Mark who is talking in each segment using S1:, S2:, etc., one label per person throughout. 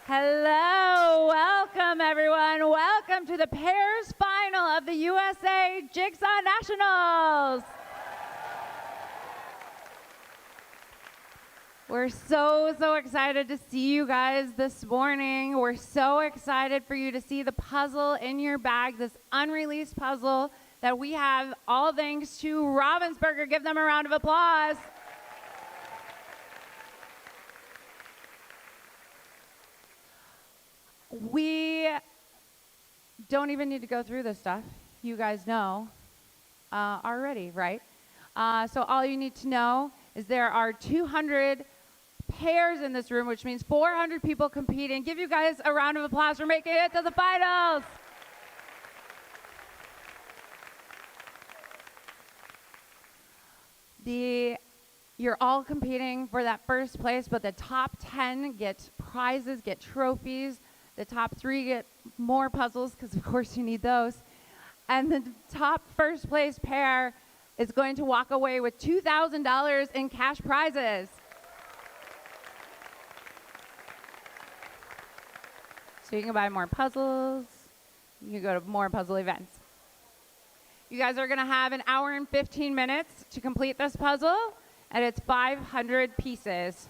S1: Hello, welcome everyone. Welcome to the pairs final of the USA Jigsaw Nationals. We're so excited to see you guys this morning. We're so excited for you to see the puzzle in your bag, this unreleased puzzle that we have, all thanks to Ravensburger. Give them a round of applause. We don't even need to go through this stuff. You guys know already, right? So all you need to know is there are 200 pairs in this room, which means 400 people competing. Give you guys a round of applause for making it to the finals. You're all competing for that first place, but the top 10 get prizes, get trophies. The top 3 get more puzzles, because of course you need those. And the top first place pair is going to walk away with $2,000 in cash prizes. So you can buy more puzzles. You can go to more puzzle events. You guys are going to have an hour and 15 minutes to complete this puzzle, and it's 500 pieces.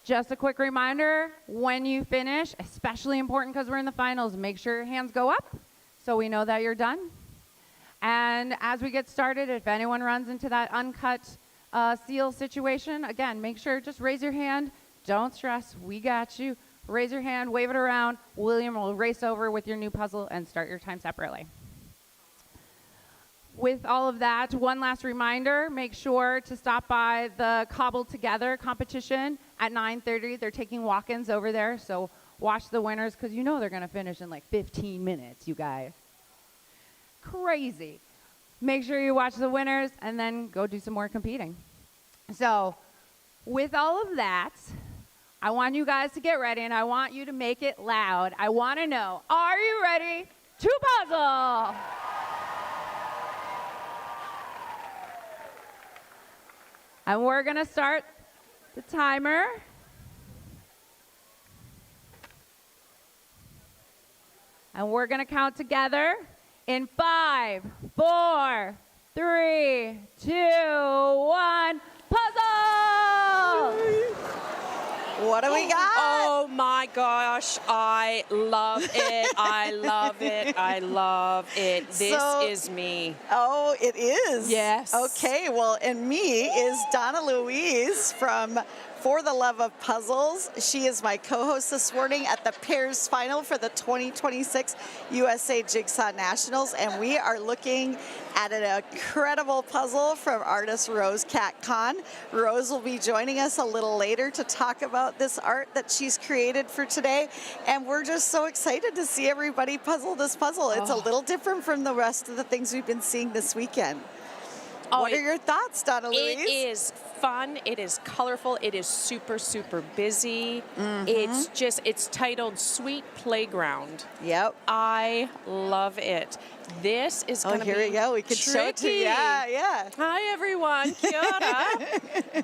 S1: Just a quick reminder, when you finish, especially important because we're in the finals, make sure your hands go up so we know that you're done. And as we get started, if anyone runs into that uncut seal situation, again, make sure, just raise your hand. Don't stress, we got you. Raise your hand, wave it around. William will race over with your new puzzle and start your time separately. With all of that, one last reminder, make sure to stop by the Cobbled Together competition at 9:30. They're taking walk-ins over there, so watch the winners because you know they're going to finish in like 15 minutes, you guys. Crazy. Make sure you watch the winners and then go do some more competing. So with all of that, I want you guys to get ready, and I want you to make it loud. I want to know, are you ready to puzzle? And we're going to start the timer. And we're going to count together in 5, 4, 3, 2, 1. Puzzle!
S2: What do we got?
S3: Oh my gosh, I love it. I love it. I love it. This is me.
S2: Oh, it is?
S3: Yes.
S2: Okay, well, and me is Donnalouise from For the Love of Puzzles. She is my co-host this morning at the pairs final for the 2026 USA Jigsaw Nationals, and we are looking at an incredible puzzle from artist Rose Cat-Con. Rose will be joining us a little later to talk about this art that she's created for today, and we're just so excited to see everybody puzzle this puzzle. It's a little different from the rest of the things we've been seeing this weekend. What are your thoughts, Donnalouise?
S3: It is fun. It is colorful. It is super busy. It's titled Sweet Playground.
S2: Yep.
S3: I love it. This is going to be
S2: here we go. We can
S3: tricky.
S2: show it to you. Yeah.
S3: Hi, everyone. Kia ora.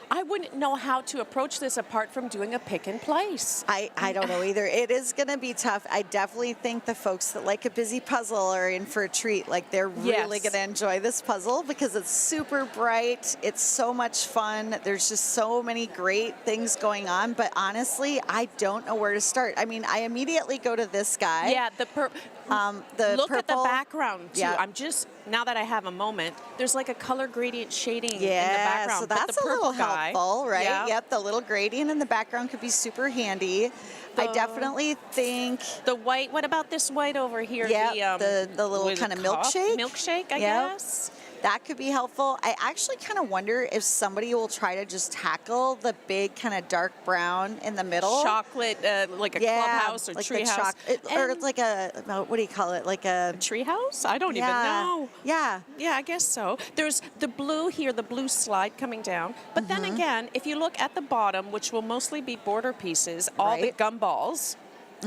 S3: I wouldn't know how to approach this apart from doing a pick and place.
S2: I don't know either. It is going to be tough. I definitely think the folks that like a busy puzzle are in for a treat. Like, they're really going to enjoy this puzzle because it's super bright. It's so much fun. There's just so many great things going on. But honestly, I don't know where to start. I mean, I immediately go to this guy.
S3: Yeah, look
S2: purple.
S3: at the background too.
S2: Yeah.
S3: I'm just, now that I have a moment, there's like a color gradient shading in the
S2: Yeah,
S3: background.
S2: so that's a little helpful, right?
S3: Yeah.
S2: Yep, the little gradient in the background could be super handy. I definitely think
S3: the white. What about this white over here?
S2: Yeah, the little kind of milkshake.
S3: Milkshake, I guess.
S2: That could be helpful. I actually kind of wonder if somebody will try to just tackle the big kind of dark brown in the middle.
S3: Chocolate, like a clubhouse or
S2: like
S3: treehouse.
S2: Or it's like a, what do you call it? Like a
S3: treehouse? I don't even know.
S2: Yeah.
S3: Yeah, I guess so. There's the blue here, the blue slide coming down. But then again, if you look at the bottom, which will mostly be border pieces, all the gumballs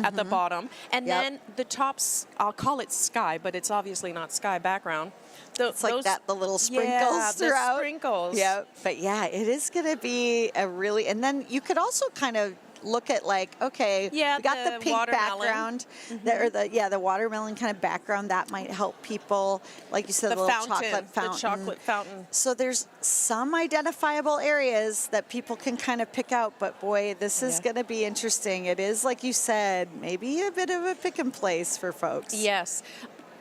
S3: at the bottom. And then the tops, I'll call it sky, but it's obviously not sky background.
S2: It's like that, the little sprinkles throughout.
S3: The sprinkles.
S2: Yeah, but yeah, it is going to be a really, and then you could also kind of look at like, okay,
S3: Yeah,
S2: we got the
S3: the
S2: pink
S3: watermelon.
S2: background, the watermelon kind of background, that might help people. Like you said,
S3: The
S2: the little
S3: fountain,
S2: chocolate fountain.
S3: the chocolate fountain.
S2: So there's some identifiable areas that people can kind of pick out, but boy, this is
S3: Yeah.
S2: going to be interesting. It is, like you said, maybe a bit of a pick and place for folks.
S3: Yes.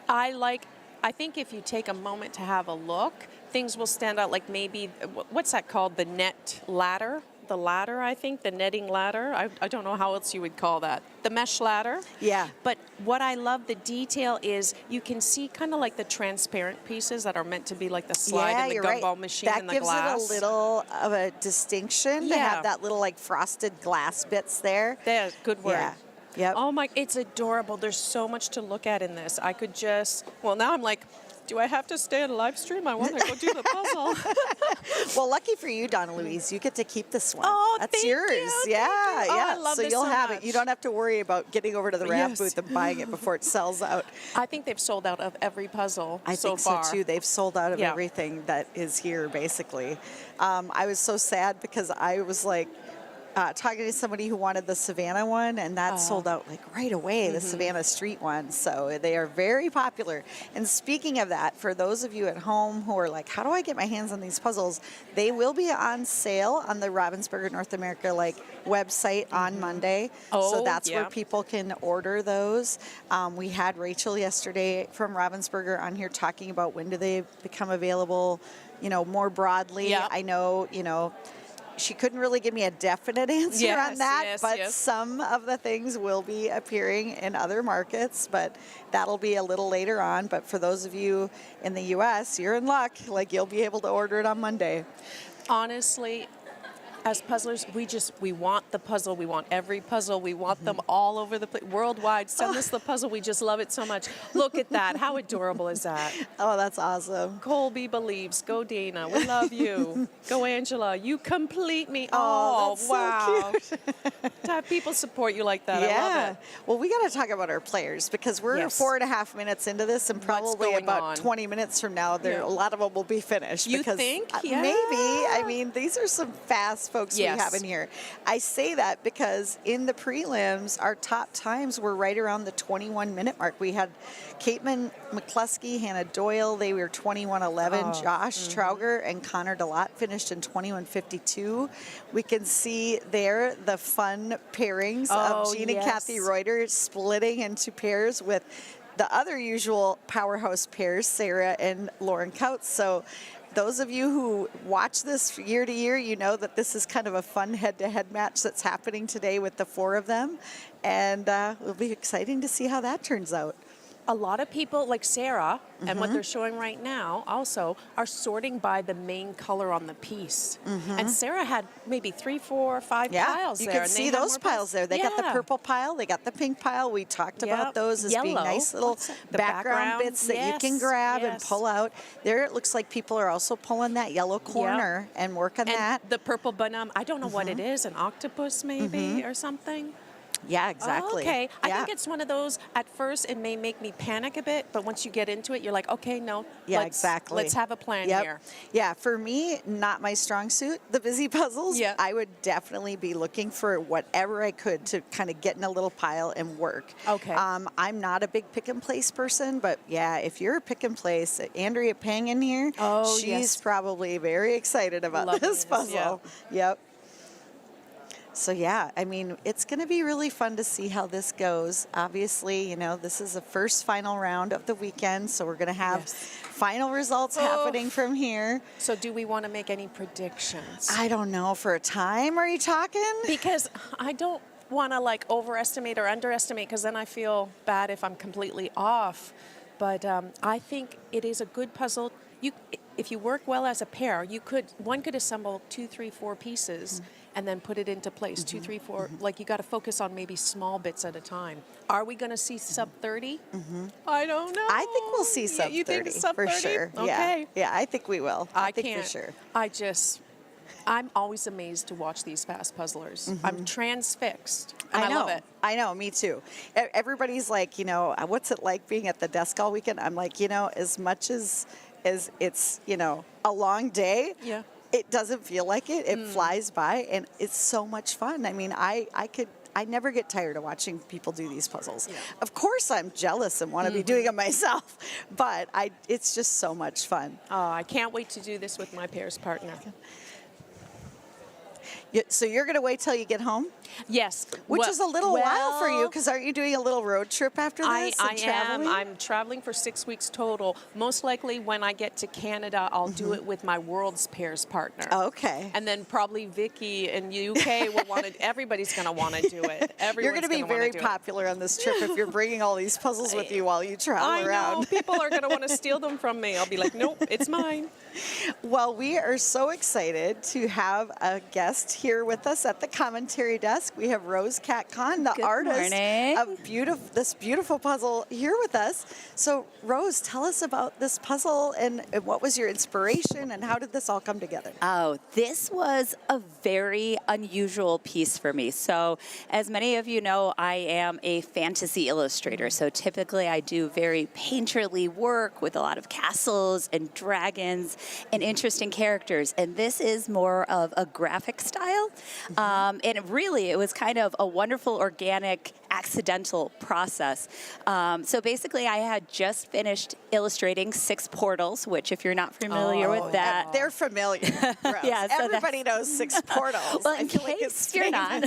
S3: I think if you take a moment to have a look, things will stand out, like maybe, what's that called? The net ladder? The ladder, I think, the netting ladder. I don't know how else you would call that. The mesh ladder.
S2: Yeah.
S3: But what I love, the detail is you can see kind of like the transparent pieces that are meant to be like the slide in the
S2: you're
S3: gumball
S2: right.
S3: machine
S2: That
S3: in the
S2: gives
S3: glass.
S2: it a little of a distinction to
S3: Yeah.
S2: have that little like frosted glass bits there.
S3: There's good word.
S2: Yeah. Yep.
S3: Oh my, it's adorable. There's so much to look at in this. I could just, well, now I'm like, do I have to stay on live stream? I want to go do the puzzle.
S2: Well, lucky for you, Donnalouise, you get to keep this one.
S3: Oh,
S2: that's
S3: thank
S2: yours.
S3: you, thank
S2: Yeah,
S3: you. Oh,
S2: yeah.
S3: I love
S2: so
S3: this
S2: you'll
S3: so
S2: have
S3: much.
S2: it. You don't have to worry about getting over to the wrap
S3: Yes.
S2: booth and buying it before it sells out.
S3: I think they've sold out of every puzzle
S2: I
S3: so
S2: think
S3: far.
S2: so too. They've sold out of
S3: Yeah.
S2: everything that is here, basically. I was so sad because I was like talking to somebody who wanted the Savannah one, and that sold out like right away, the Savannah Street one. So they are very popular. And speaking of that, for those of you at home who are like, how do I get my hands on these puzzles? They will be on sale on the Ravensburger North America website on Monday.
S3: Oh,
S2: so that's where
S3: yeah.
S2: people can order those. We had Rachel yesterday from Ravensburger on here talking about when do they become available, more broadly.
S3: Yeah.
S2: I know, she couldn't really give me a definite answer
S3: Yes,
S2: on that,
S3: yes,
S2: but
S3: yes.
S2: some of the things will be appearing in other markets, but that'll be a little later on. But for those of you in the U.S., you're in luck. You'll be able to order it on Monday.
S3: Honestly, as puzzlers, we want the puzzle. We want every puzzle. We want them all over the place, worldwide. Send us the puzzle. We just love it so much. Look at that. How adorable is that?
S2: Oh, that's awesome.
S3: Colby believes. Go Dana. We love you. Go Angela. You complete me.
S2: Oh, that's so
S3: wow. To have people support you like that. I love it.
S2: Well, we got to talk about our players because we're
S3: Yes.
S2: 4.5 minutes into this, and probably
S3: going
S2: about
S3: on?
S2: 20 minutes from now,
S3: Yeah.
S2: a lot of them will be finished.
S3: You
S2: because,
S3: think?
S2: Maybe. I mean, these are some fast folks
S3: Yes.
S2: we have in here. I say that because in the prelims, our top times were right around the 21-minute mark. We had Caitman McCluskey, Hannah Doyle, they were 21:11. Josh Trauger and Connor DeLotte finished in 21:52. We can see there the fun pairings of Jean and Kathy Reuter splitting into pairs with the other usual powerhouse pairs, Sarah and Lauren Kautz. So those of you who watch this year to year, you know that this is kind of a fun head-to-head match that's happening today with the four of them. And it'll be exciting to see how that turns out.
S3: A lot of people, like Sarah, and what they're showing right now also, are sorting by the main color on the piece. And Sarah had maybe 3, 4, 5 piles
S2: you
S3: there.
S2: can
S3: and
S2: see
S3: they had
S2: those
S3: more
S2: piles there. They got the purple pile, they got the pink pile. We talked about those as being
S3: Yellow.
S2: nice little
S3: What's that? The
S2: background bits that you can
S3: Yes,
S2: grab and
S3: yes.
S2: pull out. There it looks like people are also pulling that yellow corner and working
S3: And
S2: that.
S3: the purple banana, I don't know what it is, an octopus maybe or something.
S2: Yeah, exactly.
S3: Oh, okay. I
S2: Yeah.
S3: think it's one of those, at first it may make me panic a bit, but once you get into it, you're like, okay, no.
S2: Yeah,
S3: let's,
S2: exactly.
S3: Let's have a plan
S2: Yep.
S3: here.
S2: Yeah, for me, not my strong suit, the busy puzzles.
S3: Yeah.
S2: I would definitely be looking for whatever I could to kind of get in a little pile and work.
S3: Okay.
S2: I'm not a big pick and place person, but yeah, if you're a pick and place, Andrea Pang in here,
S3: Oh,
S2: she's
S3: yes.
S2: probably very excited about
S3: Loving
S2: this
S3: this,
S2: puzzle. Yep. So yeah, I mean, it's going to be really fun to see how this goes. Obviously, this is the first final round of the weekend, so we're going to have
S3: Yes.
S2: final results happening from here.
S3: So do we want to make any predictions?
S2: I don't know, for a time, are you talking?
S3: Because I don't want to overestimate or underestimate, because then I feel bad if I'm completely off. But I think it is a good puzzle. If you work well as a pair, one could assemble 2, 3, 4 pieces and then put it into place. 2, 3, 4. You got to focus on maybe small bits at a time. Are we going to see sub 30? I don't know.
S2: I think we'll see sub 30
S3: you think sub
S2: for
S3: 30?
S2: sure.
S3: Okay.
S2: Yeah, I think we will. I think
S3: can't.
S2: for sure.
S3: I'm always amazed to watch these fast puzzlers. I'm transfixed. And I
S2: know.
S3: love it.
S2: I know, me too. Everybody's like, what's it like being at the desk all weekend? I'm like, as much as it's, a long day,
S3: Yeah.
S2: It doesn't feel like it. It flies by, and it's so much fun. I mean, I never get tired of watching people do these puzzles. Yeah. Of course, I'm jealous and want to be doing them myself, but it's just so much fun.
S3: Oh, I can't wait to do this with my pairs partner.
S2: So you're going to wait till you get home?
S3: Yes.
S2: Which is a little while for you, because aren't you doing a little road trip after this?
S3: I am. I'm traveling for 6 weeks total. Most likely when I get to Canada, I'll do it with my world's pairs partner.
S2: Okay.
S3: And then probably Vicky in UK will want to, everybody's going to want to do it.
S2: You're going to be very popular on this trip if you're bringing all these puzzles with you while you travel around.
S3: I know. People are going to want to steal them from me. I'll be like, nope, it's mine.
S2: Well, we are so excited to have a guest here with us at the commentary desk. We have Rose Cat-Con, the artist of this beautiful puzzle, here with us. So, Rose, tell us about this puzzle and what was your inspiration and how did this all come together?
S4: Oh, this was a very unusual piece for me. So, as many of you know, I am a fantasy illustrator. So, typically I do very painterly work with a lot of castles and dragons and interesting characters. And this is more of a graphic style. And it was kind of a wonderful, organic, accidental process. So basically, I had just finished illustrating 6 portals, which, if you're not familiar with that,
S2: they're familiar.
S4: Yeah, so
S2: everybody knows 6 portals.
S4: Well, in case you're not,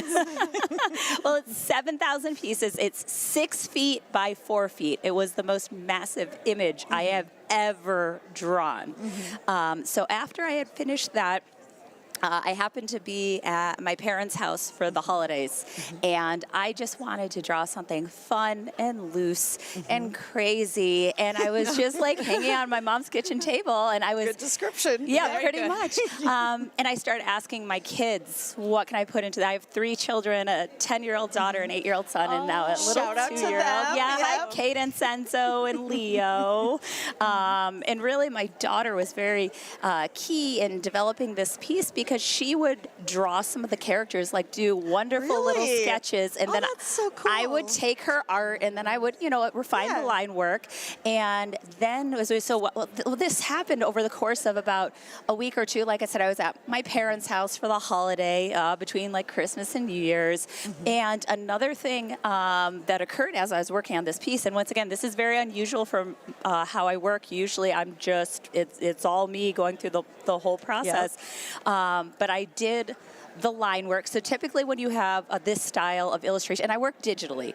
S4: well, it's 7,000 pieces. It's 6 feet by 4 feet. It was the most massive image I have ever drawn. So after I had finished that, I happened to be at my parents' house for the holidays, and I just wanted to draw something fun and loose and crazy, and I was just like hanging on my mom's kitchen table, and I was...
S2: Good description.
S4: Yeah, pretty much. And I started asking my kids, what can I put into that? I have 3 children, a 10-year-old daughter, an 8-year-old son, and now a little 2-year-old. Yeah, hi, Kate and Senso and Leo. And really, my daughter was very key in developing this piece because she would draw some of the characters, like do wonderful little sketches, and then
S2: that's so cool.
S4: I would take her art, and then I would, refine the line work, and then this happened over the course of about a week or two. Like I said, I was at my parents' house for the holiday between like Christmas and New Year's, and another thing that occurred as I was working on this piece, and once again, this is very unusual from how I work. Usually, I'm just it's all me going through the whole process. But I did the line work. So typically when you have this style of illustration, and I work digitally,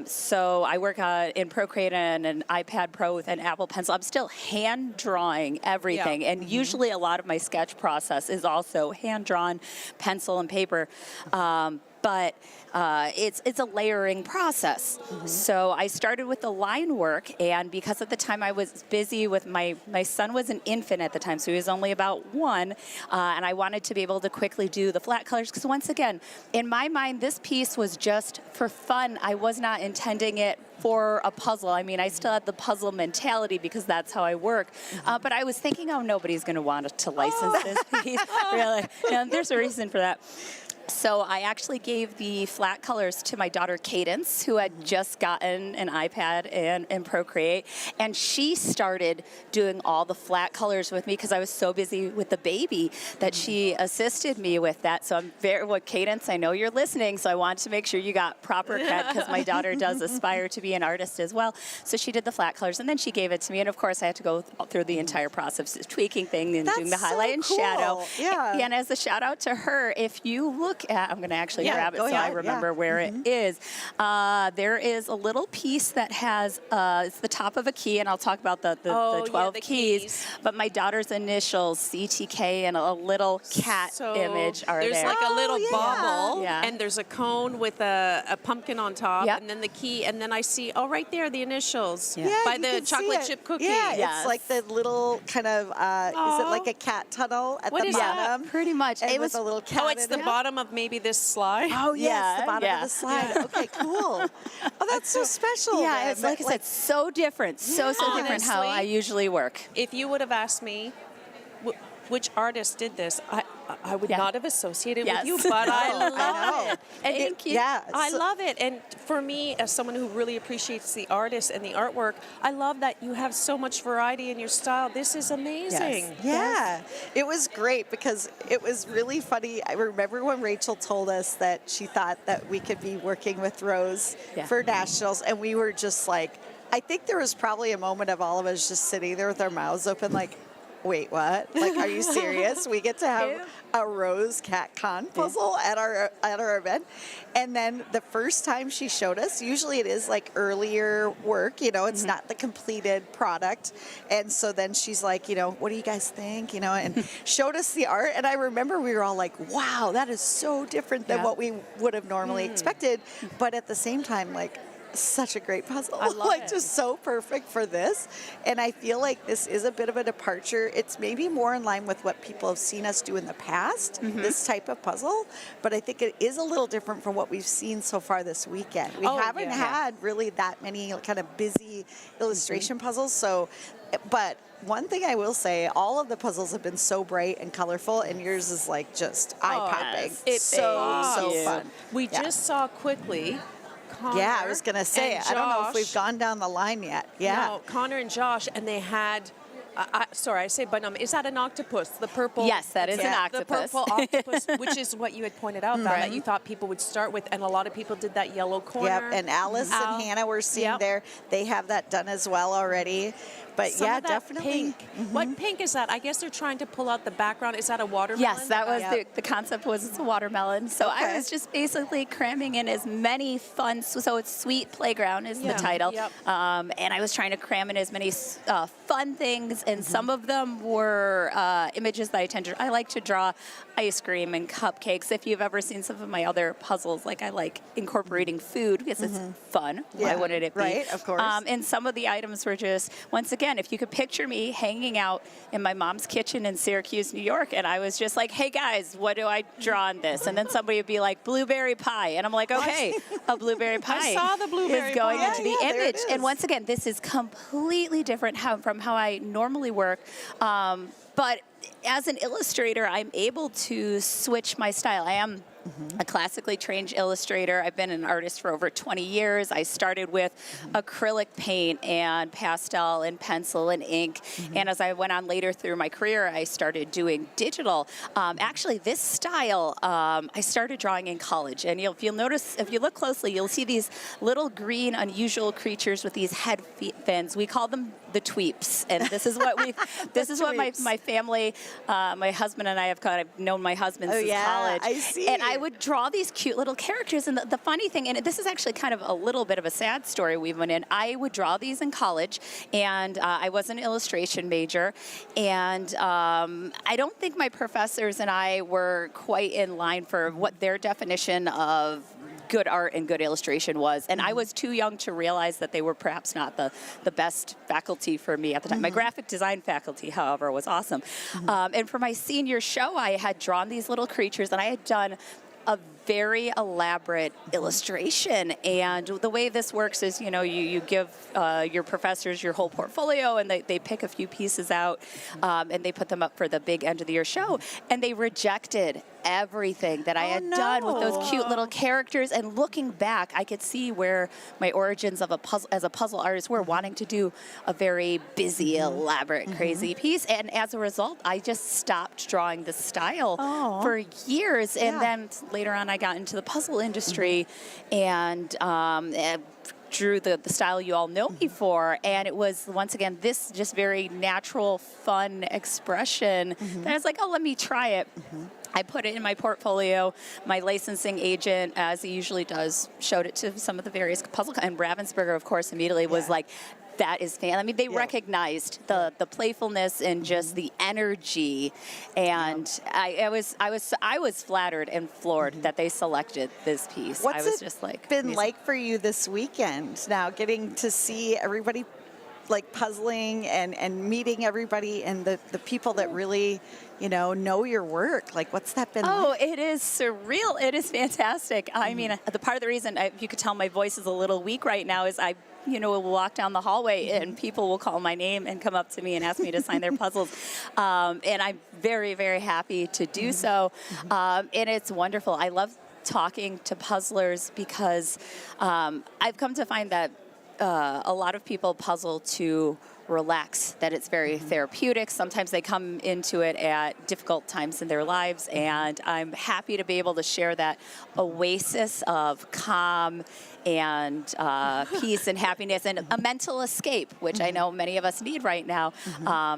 S4: so I work in Procreate and an iPad Pro with an Apple Pencil. I'm still hand drawing everything, and usually a lot of my sketch process is also hand drawn, pencil and paper. But it's a layering process. So I started with the line work, and because at the time I was busy with my son was an infant at the time, so he was only about 1, and I wanted to be able to quickly do the flat colors, because once again, in my mind, this piece was just for fun. I was not intending it for a puzzle. I mean, I still had the puzzle mentality because that's how I work. But I was thinking, oh, nobody's going to want to license this piece. Really, and there's a reason for that. So I actually gave the flat colors to my daughter Cadence, who had just gotten an iPad and Procreate, and she started doing all the flat colors with me because I was so busy with the baby that she assisted me with that. So I'm Cadence, I know you're listening, so I wanted to make sure you got proper credit because my daughter does aspire to be an artist as well. So she did the flat colors, and then she gave it to me, and of course I had to go through the entire process of tweaking things and doing the highlight and shadow.
S2: Yeah.
S4: And as a shout out to her, if you look at, I'm going to actually grab it so I remember where it is. There is a little piece that has, it's the top of a key, and I'll talk about the 12 keys. But my daughter's initials, CTK, and a little cat image are there.
S3: There's like a little bauble, and there's a cone with a pumpkin on top, and then the key, and then I see, right there, the initials by the chocolate chip cookie.
S2: Yeah, it's like the little kind of, is it like a cat tunnel at the bottom?
S4: Pretty much.
S2: And it was a little cat.
S3: Oh, it's the bottom of maybe this slide.
S2: Oh, yes, the bottom of the slide. Okay, cool. Oh, that's so special.
S4: Yeah, it's like I said, so different. So different how I usually work.
S3: If you would have asked me which artist did this, I would
S4: Yeah.
S3: not have associated
S4: Yes.
S3: with you, but I love
S2: know.
S3: it. And
S4: Thank you.
S2: Yeah.
S3: I
S2: so-
S3: love it. And for me, as someone who really appreciates the artist and the artwork, I love that you have so much variety in your style. This is amazing.
S2: Yeah, it was great because it was really funny. I remember when Rachel told us that she thought that we could be working with Rose
S4: Yeah.
S2: for nationals, and we were just like, I think there was probably a moment of all of us just sitting there with our mouths open, like, wait, what? Like, are you serious? We get to have a Rose Cat Con puzzle at our event. And then the first time she showed us, usually it is like earlier work, you know, it's not the completed product. And so then she's like, you know, what do you guys think? You know, and showed us the art. And I remember we were all like, wow, that is so different than what we would have normally expected. But at the same time, like, such a great puzzle.
S3: I love
S2: like
S3: it.
S2: just so perfect for this. And I feel like this is a bit of a departure. It's maybe more in line with what people have seen us do in the past, this type of puzzle. But I think it is a little different from what we've seen so far this weekend. We haven't had really that many kind of busy illustration puzzles. So, but one thing I will say, all of the puzzles have been so bright and colorful, and yours is like just eye-popping.
S3: It's
S2: so fun.
S3: We just saw quickly Connor
S2: Yeah, I was going to say,
S3: and
S2: I don't know if
S3: Josh.
S2: we've gone down the line yet. Yeah.
S3: No, Connor and Josh, and they had. Sorry, I say, but is that an octopus? The purple.
S4: Yes, that is an
S3: The
S4: octopus.
S3: purple octopus, which is what you had pointed out, Val, that you thought people would start with, and a lot of people did that yellow corner.
S2: Yep, and Alice and Hannah were seeing there. They have that done as well already. But
S3: Some
S2: yeah,
S3: of that
S2: definitely.
S3: Pink. What pink is that? I guess they're trying to pull out the background. Is that a watermelon?
S4: Yes, that was the concept was it's a watermelon. So I
S2: Okay.
S4: was just basically cramming in as many fun, so it's Sweet Playground is the title.
S3: Yep.
S4: And I was trying to cram in as many fun things, and some of them were images that I like to draw ice cream and cupcakes. If you've ever seen some of my other puzzles, like I like incorporating food because it's fun. Why wouldn't it be?
S2: Right, of course.
S4: And some of the items were just, once again, if you could picture me hanging out in my mom's kitchen in Syracuse, New York, and I was just like, hey guys, what do I draw on this? And then somebody would be like, blueberry pie. And I'm like, okay, a blueberry pie
S3: saw the blueberry
S4: is going
S3: pie.
S4: into the
S2: Yeah, there it
S4: image. And
S2: is.
S4: once again, this is completely different from how I normally work. But as an illustrator, I'm able to switch my style. I am a classically trained illustrator. I've been an artist for over 20 years. I started with acrylic paint and pastel and pencil and ink. And as I went on later through my career, I started doing digital. Actually, this style, I started drawing in college. And if you'll notice, if you look closely, you'll see these little green, unusual creatures with these head fins. We call them the tweeps. And this is what this is what my family, my husband and I have kind of known my husband since college.
S2: I see.
S4: And I would draw these cute little characters. And the funny thing, and this is actually kind of a little bit of a sad story we went in, I would draw these in college, and I was an illustration major. And I don't think my professors and I were quite in line for what their definition of good art and good illustration was. And I was too young to realize that they were perhaps not the best faculty for me at the time. My graphic design faculty, however, was awesome. And for my senior show, I had drawn these little creatures, and I had done a very elaborate illustration. And the way this works is, you give your professors your whole portfolio, and they pick a few pieces out, and they put them up for the big end of the year show. And they rejected everything that I had done with those cute little characters. And looking back, I could see where my origins of as a puzzle artist were, wanting to do a very busy, elaborate, crazy piece. And as a result, I just stopped drawing this style for years. And then later on, I got into the puzzle industry and drew the style you all know me for. And it was, once again, this just very natural, fun expression that I was like, let me try it. I put it in my portfolio. My licensing agent, as he usually does, showed it to some of the various puzzle, and Ravensburger, of course, immediately was like, that is fan. I mean, they recognized the playfulness and just the energy, and I was flattered and floored that they selected this piece.
S2: What's
S4: I was
S2: it
S4: just like,
S2: been
S4: amazing.
S2: like for you this weekend now, getting to see everybody like puzzling and meeting everybody and the people that really know your work? Like, what's that been like?
S4: It is surreal. It is fantastic. I mean, the part of the reason, if you could tell my voice is a little weak right now, is I've will walk down the hallway and people will call my name and come up to me and ask me to sign their puzzles. And I'm very, very happy to do so. And it's wonderful. I love talking to puzzlers because I've come to find that a lot of people puzzle to relax, that it's very therapeutic. Sometimes they come into it at difficult times in their lives, and I'm happy to be able to share that oasis of calm and peace and happiness and a mental escape, which I know many of us need right now.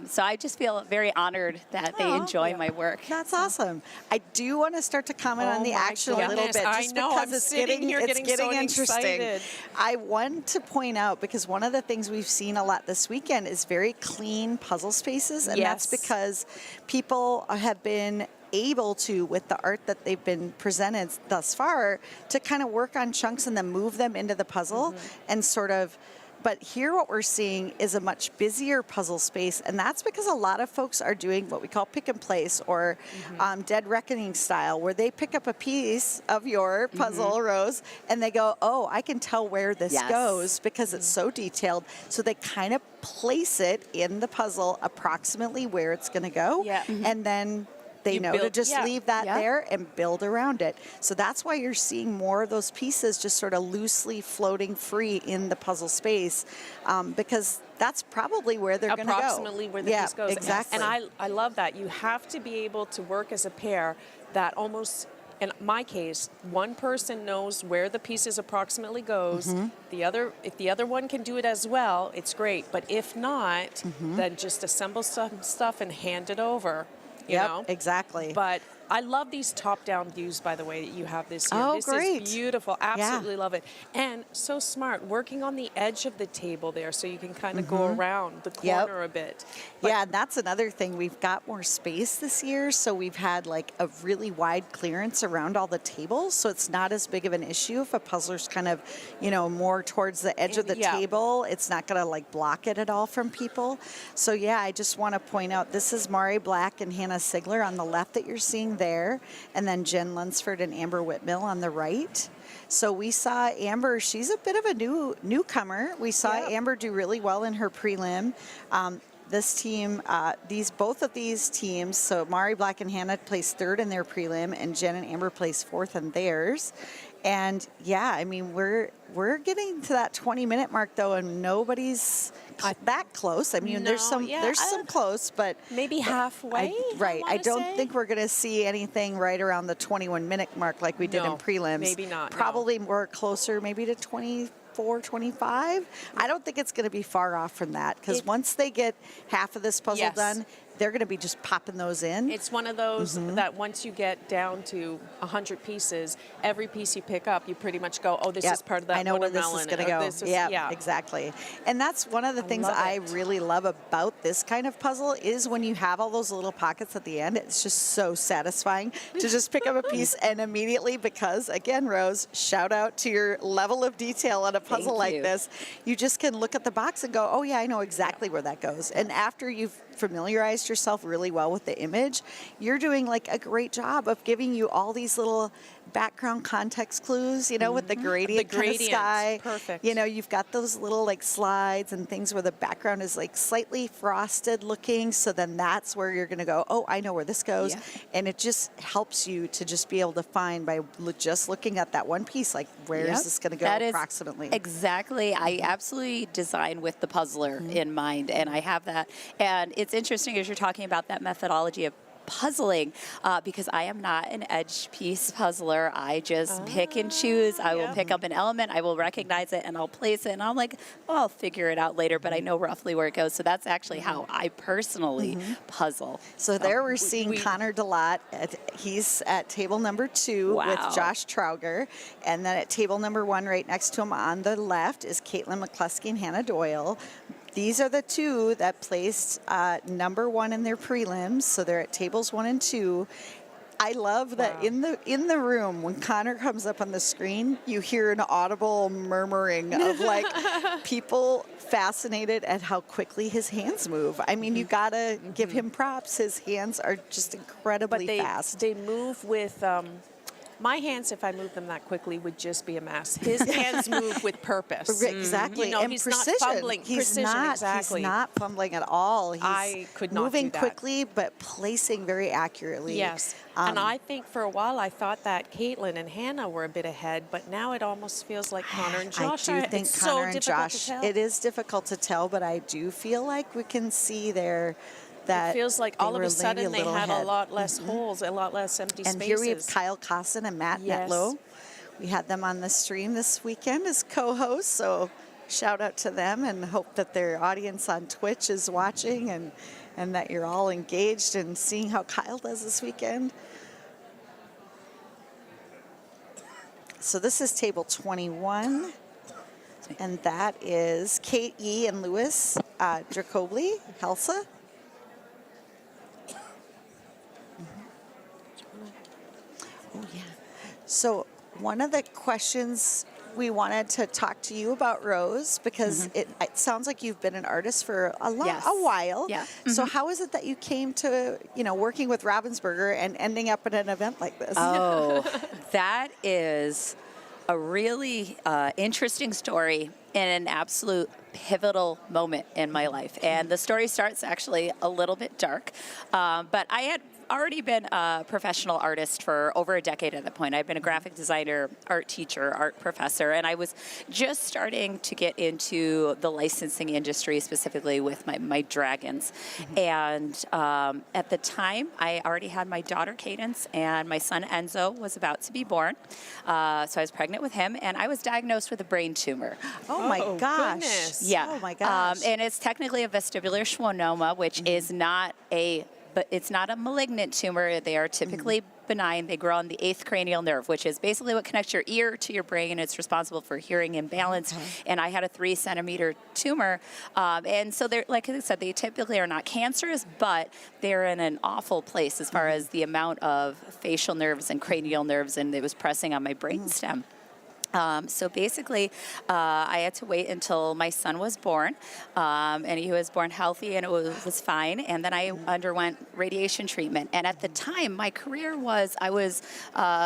S4: So I just feel very honored that they enjoy my work.
S2: That's awesome. I do want to start to comment on the action a little bit, just because it's getting interesting.
S3: Excited.
S2: I want to point out, because one of the things we've seen a lot this weekend is very clean puzzle spaces, and that's because people have been able to, with the art that they've been presented thus far, to kind of work on chunks and then move them into the puzzle and sort of. But here what we're seeing is a much busier puzzle space, and that's because a lot of folks are doing what we call pick and place, or Dead Reckoning style, where they pick up a piece of your puzzle, Rose, and they go, oh, I can tell where this goes because it's so detailed. So they kind of place it in the puzzle approximately where it's going to go, and then they know to just leave that there and build around it. So that's why you're seeing more of those pieces just sort of loosely floating free in the puzzle space, because that's probably where they're going to go.
S3: Approximately where the piece goes.
S2: Exactly.
S3: And I love that. You have to be able to work as a pair that almost, in my case, one person knows where the pieces approximately goes. If the other one can do it as well, it's great. But if not, then just assemble some stuff and hand it over. You know?
S2: Exactly.
S3: But I love these top-down views, by the way, that you have this year.
S2: Oh,
S3: this
S2: great.
S3: is beautiful. Absolutely love it. And so smart, working on the edge of the table there so you can kind of go around the corner a bit. But
S2: and that's another thing. We've got more space this year, so we've had like a really wide clearance around all the tables, so it's not as big of an issue if a puzzler's kind of, more towards the edge of the table. It's not going to like block it at all from people. So yeah, I just want to point out, this is Mari Black and Hannah Sigler on the left that you're seeing there, and then Jen Lunsford and Amber Whitmill on the right. So we saw Amber, she's a bit of a newcomer. We saw Amber do really well in her prelim. This team, both of these teams, so Mari Black and Hannah placed third in their prelim, and Jen and Amber placed fourth in theirs. And yeah, I mean, we're getting to that 20-minute mark though, and nobody's that close. I mean, there's some close, but
S3: maybe halfway.
S2: I don't think we're going to see anything right around the 21-minute mark like we did in prelims.
S3: Maybe not.
S2: Probably more closer, maybe to 24, 25. I don't think it's going to be far off from that, because once they get half of this puzzle done, they're going to be just popping those in.
S3: It's one of those that once you get down to 100 pieces, every piece you pick up, you pretty much go, oh, this is part of that
S2: I know where this
S3: watermelon.
S2: is going to go. Yeah, exactly. And that's one of the things I really love about this kind of puzzle, is when you have all those little pockets at the end, it's just so satisfying to just pick up a piece and immediately, because, again, Rose, shout out to your level of detail on a puzzle like this. You just can look at the box and go, oh, yeah, I know exactly where that goes. And after you've familiarized yourself really well with the image, you're doing like a great job of giving you all these little background context clues, with the gradient kind of sky.
S3: Perfect.
S2: You've got those little like slides and things where the background is like slightly frosted looking, so then that's where you're going to go, oh, I know where this goes. And it just helps you to just be able to find, by just looking at that one piece, like where is this going to go approximately.
S4: Exactly. I absolutely design with the puzzler in mind, and I have that. And it's interesting as you're talking about that methodology of puzzling, because I am not an edge piece puzzler. I just pick and choose. I will pick up an element, I will recognize it, and I'll place it, and I'm like, oh, I'll figure it out later, but I know roughly where it goes. So that's actually how I personally puzzle.
S2: So there we're seeing Connor DeLotte. He's at table number 2 with Josh Trauger, and then at table number 1 right next to him on the left is Caitlin McCluskey and Hannah Doyle. These are the two that placed number 1 in their prelims, so they're at tables 1 and 2. I love that in the room, when Connor comes up on the screen, you hear an audible murmuring of like people fascinated at how quickly his hands move. I mean, you gotta give him props. His hands are just incredibly fast.
S3: They move with My hands, if I move them that quickly, would just be a mess. His hands move with purpose.
S2: Exactly.
S3: You know,
S2: and
S3: he's
S2: precision.
S3: not fumbling.
S2: He's
S3: Exactly.
S2: He's not fumbling at all. He's
S3: I could not
S2: moving
S3: do that.
S2: quickly, but placing very accurately.
S3: Yes. And I think for a while I thought that Caitlin and Hannah were a bit ahead, but now it almost feels like Connor and Josh.
S2: I do think
S3: it's
S2: Connor
S3: so
S2: and
S3: difficult
S2: Josh,
S3: to tell.
S2: it is difficult to tell, but I do feel like we can see there that
S3: It feels like
S2: they
S3: all of
S2: were
S3: a
S2: maybe
S3: sudden they
S2: little
S3: had
S2: ahead.
S3: a lot less holes, a lot less empty
S2: And
S3: spaces.
S2: here we have Kyle Cosson and Matt
S3: Yes.
S2: Netlow. We had them on the stream this weekend as co-hosts, so shout out to them and hope that their audience on Twitch is watching and that you're all engaged and seeing how Kyle does this weekend. So this is table 21, and that is Kate E. and Lewis Dracobli, Helsa. Oh, yeah. So one of the questions we wanted to talk to you about, Rose, because it sounds like you've been an artist for a while.
S4: Yeah.
S2: So how is it that you came to, working with Ravensburger and ending up at an event like this?
S4: Oh, that is a really interesting story and an absolute pivotal moment in my life. And the story starts actually a little bit dark, but I had already been a professional artist for over a decade at that point. I've been a graphic designer, art teacher, art professor, and I was just starting to get into the licensing industry, specifically with my dragons. And at the time, I already had my daughter Cadence, and my son Enzo was about to be born. So I was pregnant with him, and I was diagnosed with a brain tumor.
S2: Oh my gosh.
S3: Goodness.
S4: Yeah.
S2: Oh my gosh.
S4: And it's technically a vestibular schwannoma, which is not but it's not a malignant tumor. They are typically benign. They grow on the 8th cranial nerve, which is basically what connects your ear to your brain. It's responsible for hearing and balance. And I had a 3-centimeter tumor. And so they're, like I said, they typically are not cancerous, but they're in an awful place as far as the amount of facial nerves and cranial nerves, and it was pressing on my brain stem. So basically, I had to wait until my son was born, and he was born healthy, and it was fine. And then I underwent radiation treatment. And at the time, my career was, I was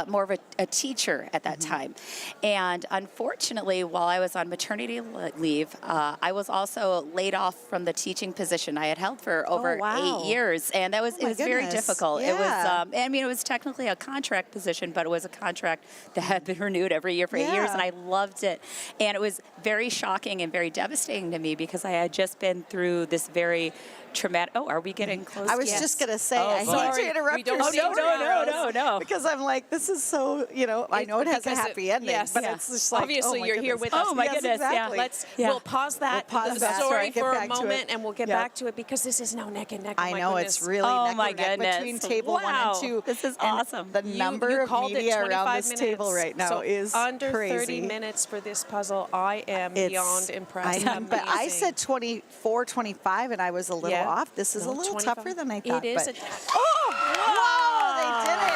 S4: more of a teacher at that time. And unfortunately, while I was on maternity leave, I was also laid off from the teaching position I had held for over 8 years. And that was, it was very difficult.
S2: Yeah.
S4: It was, I mean, it was technically a contract position, but it was a contract that had been renewed every year for 8 years, and I loved it. And it was very shocking and very devastating to me because I had just been through this very traumatic. Oh, are we getting close?
S2: I was just going to say, I hate
S3: sorry.
S2: to interrupt
S3: We don't
S2: your
S3: need to
S2: story,
S4: no.
S2: because I'm like, this is so, I know it has a happy ending,
S3: yes.
S2: but
S3: Yeah.
S2: it's just like,
S3: obviously
S2: oh my
S3: you're here
S2: goodness.
S3: with us.
S4: Oh my
S2: Yes,
S4: goodness, yeah.
S2: exactly.
S3: We'll pause that
S2: We'll pause that.
S3: story
S2: Get
S3: for a
S2: back to
S3: moment,
S2: it.
S3: and we'll get
S2: Yep.
S3: back to it because this is now neck and neck.
S2: I
S3: my
S2: know,
S3: goodness.
S2: it's really
S4: Oh
S2: neck
S4: my
S2: and neck
S4: goodness.
S2: between table 1
S4: Wow.
S2: and 2.
S4: This is
S2: And
S4: awesome.
S2: The
S3: You
S2: number of
S3: called it
S2: media
S3: 25
S2: around this
S3: minutes.
S2: table right now
S3: So
S2: is
S3: under
S2: crazy.
S3: 30 minutes for this puzzle. I am beyond impressed.
S2: But I
S3: Amazing.
S2: said 24, 25, and I was a little
S3: Yeah.
S2: off. This is a
S3: No,
S2: little
S3: 25.
S2: tougher than I thought.
S3: It is.
S2: But, whoa, they did it.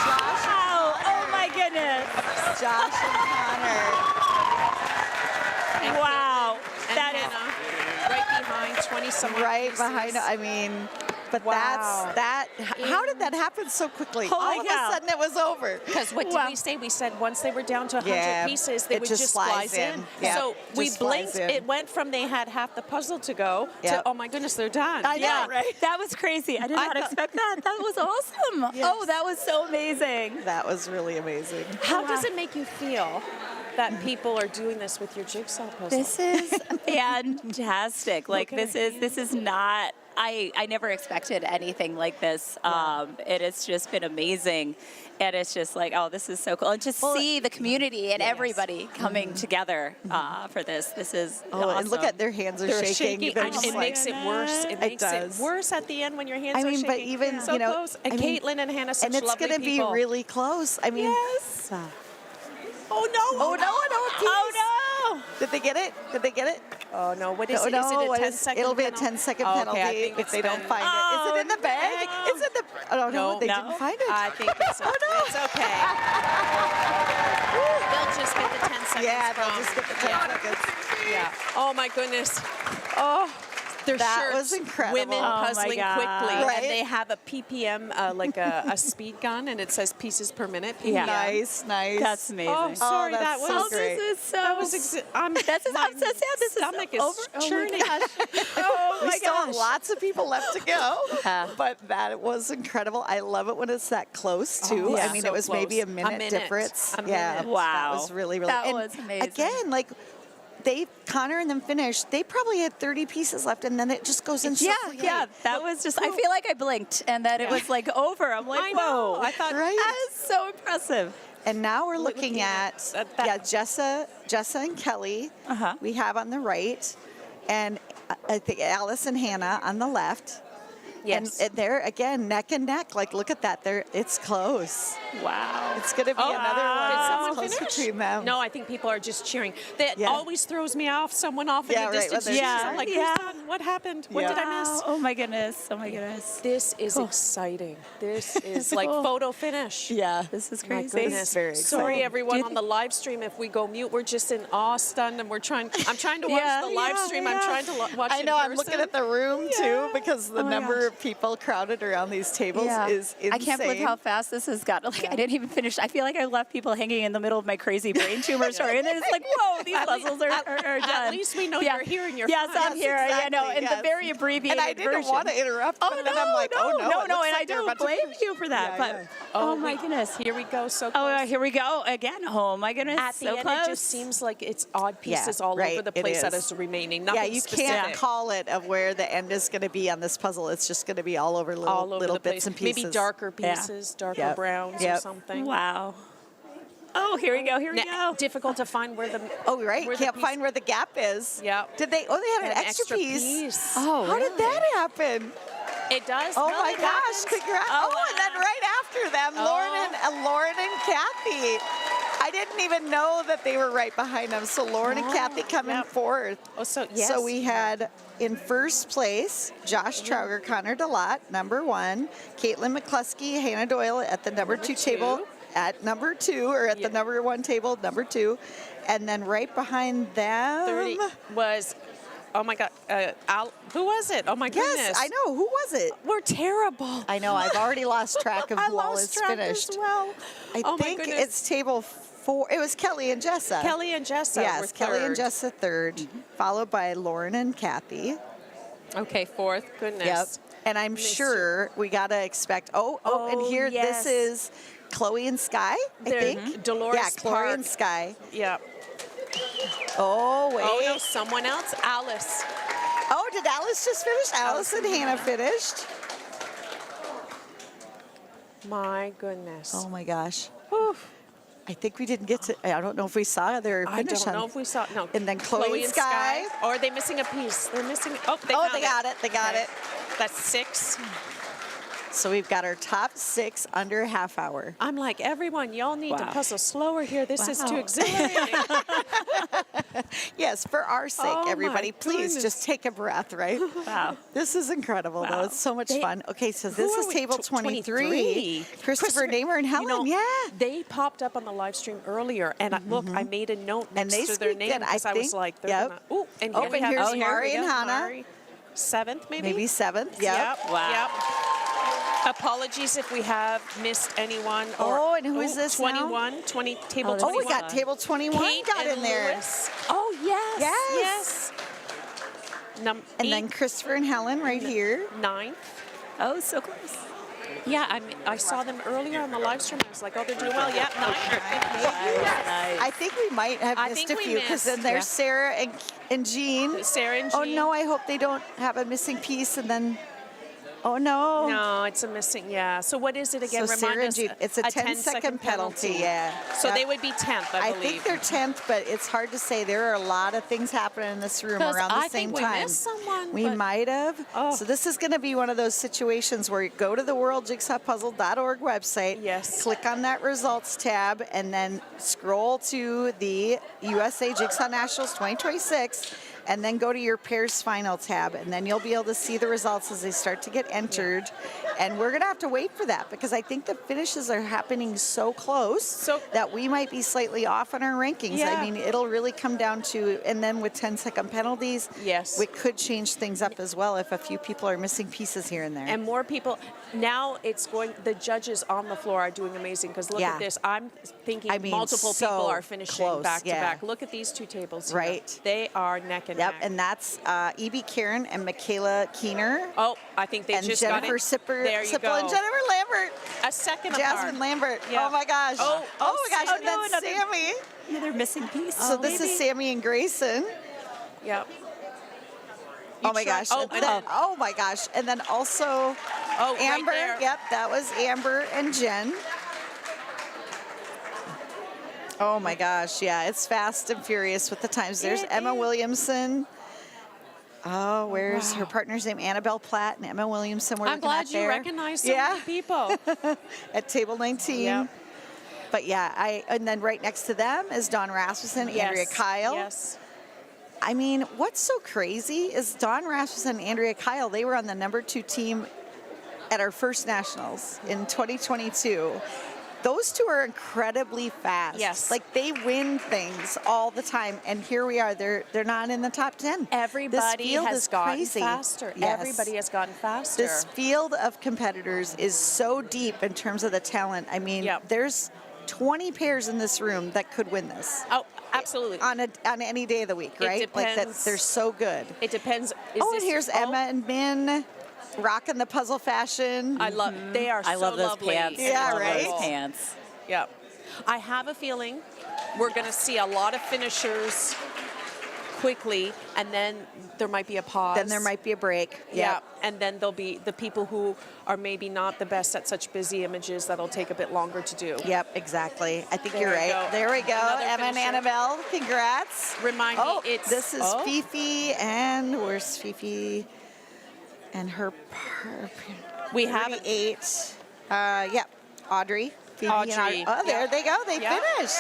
S2: Josh,
S4: Wow. Oh my goodness.
S2: Josh and Connor.
S3: And
S4: Wow.
S3: and
S4: That is.
S3: Hannah, right behind 20-some
S2: Right
S3: pieces.
S2: behind, I mean, but
S3: Wow.
S2: how did that happen so quickly?
S4: Holy
S2: All of
S4: cow.
S2: a sudden it was over.
S3: Because what did we say? We said once they were down to 100
S2: Yeah,
S3: pieces, they
S2: it
S3: would
S2: just
S3: just
S2: flies
S3: slice
S2: in.
S3: in.
S2: Yeah,
S3: So we
S2: just flies
S3: blinked.
S2: in.
S3: It went from they had half the puzzle to go
S2: Yep.
S3: to, oh my goodness, they're done.
S2: I know,
S4: Yeah,
S2: right?
S4: that was crazy. I did not expect that. That was awesome.
S2: Yes.
S4: Oh, that was so amazing.
S2: That was really amazing.
S3: How does it make you feel that people are doing this with your jigsaw puzzle?
S4: This is fantastic. Like this is not. I never expected anything like this. It has just been amazing. And it's just like, oh, this is so cool. And just see the community and everybody coming together for this. This is awesome.
S2: And look at their hands are
S3: They're
S2: shaking. They're
S3: and
S2: just
S3: it
S2: like,
S3: makes it worse. It makes it
S2: does.
S3: worse at the end when your hands
S2: I
S3: are
S2: mean,
S3: shaking.
S2: but even,
S3: so close. And
S2: I mean,
S3: Caitlin and Hannah, such
S2: and it's
S3: lovely
S2: going to be
S3: people.
S2: really close. I mean,
S3: Yes.
S2: uh,
S3: Oh no!
S2: oh no,
S4: Oh no!
S2: Did they get it? Did they get it?
S3: Oh no! What is
S2: No,
S3: it?
S2: no,
S3: Is it a
S2: what
S3: 10-second
S2: it'll be a
S3: penalty?
S2: 10-second
S3: Okay,
S2: penalty
S3: I think
S2: if
S3: it's
S2: they don't
S3: been-
S2: find it. Is it in the bag?
S3: no.
S2: Is it the? Oh no,
S3: No,
S2: they
S4: no.
S2: didn't find it.
S3: I think it's,
S2: Oh, no.
S3: it's okay. They'll just get the 10 seconds.
S2: Yeah, they'll
S3: from-
S2: just get the 10 seconds.
S3: Yeah. Oh my goodness. Oh, Their
S2: That
S3: shirts,
S2: was incredible.
S3: Women
S4: Oh my
S3: puzzling
S4: God.
S3: quickly,
S2: Right?
S3: and they have a PPM, like a speed gun, and it says pieces per minute. PPM.
S4: Yeah.
S2: Nice.
S4: That's amazing.
S3: Oh, sorry,
S2: that's
S3: that was
S2: so great.
S4: This is so.
S3: that was
S4: That's
S3: my
S4: I'm so sad. This
S3: stomach
S4: is
S3: is
S4: over. Oh my
S3: churning.
S4: gosh. Oh
S2: We
S4: my
S2: still have
S4: gosh.
S2: lots of people left to go, but that was incredible. I love it when it's that close too.
S3: Oh,
S2: I
S3: yeah.
S2: mean,
S3: So
S2: it was maybe a
S3: close.
S2: minute difference.
S3: A
S2: Yeah,
S3: minute.
S4: Wow.
S2: that was really
S4: That
S2: and
S4: was amazing.
S2: Again, like Connor and them finished. They probably had 30 pieces left, and then it just goes in.
S4: Yeah, yeah. That was just. I feel like I blinked, and then it was like over. I'm like,
S3: I know.
S4: whoa.
S3: I thought,
S2: Right?
S4: That is so impressive.
S2: And now we're looking
S3: looking
S2: at
S3: at that.
S2: Jessa and Kelly.
S4: Uh-huh.
S2: We have on the right, and I think Alice and Hannah on the left.
S3: Yes.
S2: And they're again neck and neck. Like, look at that. It's close.
S4: Wow.
S2: It's going to be another one
S3: Did
S2: that's
S3: someone
S2: close
S3: finish?
S2: between them.
S3: No, I think people are just cheering. That
S2: Yeah.
S3: always throws me off. Someone off in
S2: Yeah,
S3: the
S2: right, when
S3: distance.
S2: they're
S3: cheers.
S4: cheering.
S3: I'm like,
S4: Yeah.
S3: who's done? What happened? What
S2: Yeah.
S3: did I miss?
S4: Wow. Oh my goodness. Oh my goodness.
S3: This is exciting. This is like photo finish.
S2: Yeah.
S4: This is
S3: My
S4: crazy.
S3: goodness.
S2: very
S3: Sorry,
S2: exciting.
S3: everyone
S4: Do you
S3: on the live stream. If we go mute, we're just in awe, stunned, and I'm trying to watch
S4: Yeah,
S3: the live
S4: yeah,
S3: stream.
S4: yeah.
S3: I'm trying to watch
S2: I
S3: in
S2: know. I'm
S3: person.
S2: looking at the room too because the
S4: Oh my
S2: number
S4: gosh.
S2: of people crowded around these tables is insane.
S4: I can't believe how fast this has gotten. Like, I didn't even finish. I feel like I left people hanging in the middle of my crazy brain tumor story, and then it's like, whoa, these puzzles are done.
S3: At least we know you're here and you're
S4: Yes,
S3: fine.
S4: I'm here.
S2: Yes,
S4: Yeah, no, in
S2: exactly,
S4: the very
S2: yes.
S4: abbreviated
S2: And I didn't
S4: version.
S2: want to interrupt,
S4: Oh,
S2: but
S4: no,
S2: then I'm like, oh no, it
S4: no,
S2: looks
S4: and
S2: like
S4: I
S2: they're
S4: don't
S2: about to
S4: blame
S2: finish.
S4: you for that.
S2: Yeah,
S4: But
S2: yeah.
S4: oh my goodness.
S3: Here we go. So close.
S4: Oh, here we go again. Oh my goodness.
S3: At the
S4: so
S3: end,
S4: close.
S3: it just seems like it's odd pieces all
S2: right,
S3: over the
S2: it
S3: place that
S2: is.
S3: is remaining.
S2: Yeah,
S3: Nothing
S2: you
S3: specific.
S2: can't call it of where the end is going to be on this puzzle. It's just going to be all over
S3: all over
S2: little
S3: the
S2: bits
S3: place.
S2: and pieces.
S3: Maybe darker
S4: Yeah.
S3: pieces, darker
S2: Yep.
S3: browns or
S2: Yep.
S3: something.
S4: Wow. Oh, here we go. Here we
S3: Now,
S4: go.
S3: difficult to find where the
S2: Oh, right.
S3: where the
S2: Can't
S3: piece-
S2: find where the gap is.
S3: Yep.
S2: Did they? Oh, they had an extra piece.
S3: piece.
S4: Oh,
S2: How did that happen?
S3: It does.
S2: Oh
S3: Well,
S2: my
S3: it
S2: gosh!
S3: happens.
S2: Congrats! Oh, and then right after them, Lauren and Kathy. I didn't even know that they were right behind them. So Lauren and Kathy coming
S3: Yep.
S2: fourth.
S3: Oh, so yes.
S2: So we had in first place Josh Trauger, Connor DeLotte, number 1, Caitlin McCluskey, Hannah Doyle at the number 2 table. At number 2, or at the number 1 table, number 2, and then right behind them.
S3: 30 was. Oh my God. Who was it? Oh my goodness.
S2: Yes, I know. Who was it?
S3: We're terrible.
S2: I know. I've already lost track of
S3: I
S2: who all
S3: lost
S2: is
S3: track
S2: finished.
S3: as well.
S2: I
S3: Oh my
S2: think
S3: goodness.
S2: it's table 4. It was Kelly and Jessa.
S3: Kelly and Jessa.
S2: Yes,
S3: were
S2: Kelly and
S3: third.
S2: Jessa third, followed by Lauren and Kathy.
S3: Okay, fourth. Goodness.
S2: Yep. And I'm sure we gotta expect. And here
S3: yes.
S2: this is Chloe and Sky. I
S3: They're
S2: think
S3: Dolores
S2: Yeah, Chloe
S3: Park.
S2: and Sky.
S3: Yeah.
S2: Oh wait.
S3: Oh no, someone else. Alice.
S2: Oh, did Alice just finish? Alice and Hannah finished.
S3: My goodness.
S2: Oh my gosh. I think we didn't get to. I don't know if we saw their
S3: I
S2: finish.
S3: don't know if we saw. No.
S2: And then Chloe and Sky.
S3: Or are they missing a piece? They're missing. Oh, they
S2: Oh,
S3: found
S2: they got it. They got
S3: Okay.
S2: it.
S3: That's 6.
S2: So we've got our top 6 under a half hour.
S3: I'm like, everyone, y'all need to
S4: Wow.
S3: puzzle slower here. This is too
S4: Wow.
S3: exhilarating.
S2: Yes, for our sake,
S3: Oh, my
S2: everybody, please
S3: goodness.
S2: just take a breath, right?
S4: Wow.
S2: This is incredible, though.
S4: Wow.
S2: It's so much
S3: They-
S2: fun. Okay, so
S3: Who
S2: this
S3: are
S2: is
S3: we?
S2: table 23. Christopher Namer and Helen,
S3: You know,
S2: yeah.
S3: They popped up on the live stream earlier, and look, I made a note
S2: And
S3: next
S2: they
S3: to their
S2: squeaked
S3: name
S2: in, I
S3: because I was
S2: think.
S3: like, they're
S2: Yep.
S3: gonna. Ooh, and
S2: Oh,
S3: here we
S2: and
S3: have
S2: here's
S3: here
S2: Mari
S3: we
S2: and
S3: go.
S2: Hannah.
S3: Mari. 7th, maybe.
S2: Maybe 7th, yep.
S3: Yep. Apologies if we have missed anyone.
S2: Oh, and who is this now?
S3: 21, 20, table
S4: Oh,
S3: 21.
S2: Oh, we got table 21
S3: Kate
S2: got
S3: and
S2: in there.
S3: Lewis. Oh, yes.
S2: Yes.
S3: Yes.
S2: And then Christopher and Helen right here.
S3: 9th.
S4: Oh, so close.
S3: Yeah, I saw them earlier on the live stream. I was like, oh, they're doing well. Yeah, 9th.
S2: I think we might have
S3: I
S2: missed
S3: think
S2: a
S3: we
S2: few because then
S3: missed,
S2: there's
S3: yeah.
S2: Sarah and Jean.
S3: Sarah and
S2: Oh
S3: Jean.
S2: no, I hope they don't have a missing piece and then, oh no.
S3: No, it's a missing, yeah. So what is it again?
S2: So
S3: Remind
S2: Sarah and
S3: us.
S2: Jean, it's a 10-second penalty, yeah.
S3: So
S2: Yep.
S3: they would be 10th, I
S2: I
S3: believe.
S2: think they're 10th, but it's hard to say. There are a lot of things happening in this room
S3: 'Cause
S2: around the
S3: I
S2: same
S3: think we
S2: time.
S3: missed someone,
S2: We
S3: but-
S2: might have.
S3: Oh.
S2: So this is going to be one of those situations where you go to the worldjigsawpuzzle.org website,
S3: Yes.
S2: click on that results tab, and then scroll to the USA Jigsaw Nationals 2026. and then go to your pairs final tab, and then you'll be able to see the results as they start to get entered. And we're gonna have to wait for that because I think the finishes are happening so close that we might be slightly off on our rankings.
S3: Yeah.
S2: I mean, it'll really come down to, and then with 10-second penalties,
S3: Yes.
S2: we could change things up as well if a few people are missing pieces here and there.
S3: And more people, now it's going, the judges on the floor are doing amazing because look at this. I'm thinking multiple
S2: so
S3: people are finishing
S2: close,
S3: back to back. Look at these two tables here.
S2: Right.
S3: They are neck and neck.
S2: And that's E.B. Karen and Michaela Keener.
S3: Oh, I think they
S2: and
S3: just
S2: Jennifer
S3: got it.
S2: Sipper,
S3: There you go.
S2: and Jennifer Lambert.
S3: A second
S2: Jasmine
S3: apart.
S2: Lambert.
S3: Yeah.
S2: Oh my gosh.
S3: Oh
S2: my gosh.
S4: oh,
S2: and
S4: no,
S2: then
S4: another-
S2: Sammy.
S4: Another missing piece.
S2: So this is Sammy and Grayson.
S3: Yep.
S2: Oh my gosh.
S3: Oh,
S2: And then, oh my gosh. And then also Amber.
S3: Right there.
S2: Yep, that was Amber and Jen. Oh my gosh. Yeah, it's fast and furious with the times. There's Emma Williamson. Oh, where's her partner's name? Annabelle Platt and Emma Williamson. We're
S3: I'm
S2: looking
S3: glad
S2: at
S3: you
S2: there.
S3: recognize so many people.
S2: At table 19.
S3: Yep.
S2: But yeah, and then right next to them is Dawn Rasmussen, Andrea Kyle.
S3: Yes.
S2: I mean, what's so crazy is Dawn Rasmussen and Andrea Kyle, they were on the #2 team at our first nationals in 2022. Those two are incredibly fast.
S3: Yes.
S2: Like they win things all the time. And here we are, they're not in the top 10.
S3: Everybody has gotten
S2: crazy.
S3: faster.
S2: Yes.
S3: Everybody has gotten faster.
S2: This field of competitors is so deep in terms of the talent. I mean, there's 20 pairs in this room that could win this.
S3: Oh, absolutely.
S2: On any day of the week, right?
S3: Depends.
S2: Like they're so good.
S3: It depends.
S2: And here's Emma and Min rocking the puzzle fashion.
S3: I love. They are.
S4: I
S3: so
S4: love those
S3: lovely.
S4: pants.
S2: Yeah,
S4: I love
S2: right?
S4: those pants.
S3: Yep. I have a feeling we're going to see a lot of finishers quickly, and then there might be a pause.
S2: Then there might be a break.
S3: Yeah, and then there'll be the people who are maybe not the best at such busy images that'll take a bit longer to do.
S2: Yep, exactly. I think
S3: There
S2: you're
S3: we
S2: right.
S3: go.
S2: There we go.
S3: Another
S2: Emma and
S3: finisher.
S2: Annabelle, congrats.
S3: Remind me, it's
S2: this is Fifi, and where's Fifi? And her
S3: we have
S2: 38. Yep, Audrey. Fifi and
S3: Audrey.
S2: Oh, there they go. They finished.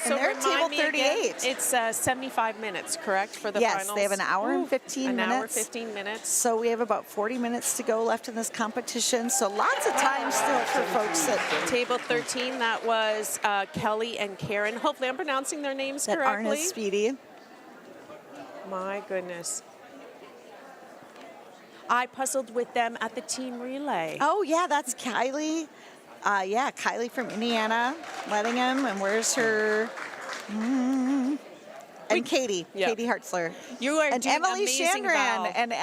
S3: So
S2: And they're at table
S3: remind me again,
S2: 38.
S3: it's 75 minutes, correct, for the
S2: Yes,
S3: finals?
S2: they have an hour and 15
S3: an hour,
S2: minutes.
S3: 15 minutes.
S2: So we have about 40 minutes to go left in this competition. So lots of time still for folks that
S3: Table 13, that was Kelly and Karen. Hopefully I'm pronouncing their names
S2: aren't
S3: correctly.
S2: as speedy.
S3: My goodness. I puzzled with them at the team relay.
S2: Oh, yeah, that's Kylie. Kylie from Indiana, Lettingham. And where's her? And Katie Hartzler.
S3: You are
S2: and
S3: doing
S2: Emily
S3: amazing,
S2: Chandran
S3: Val.
S2: and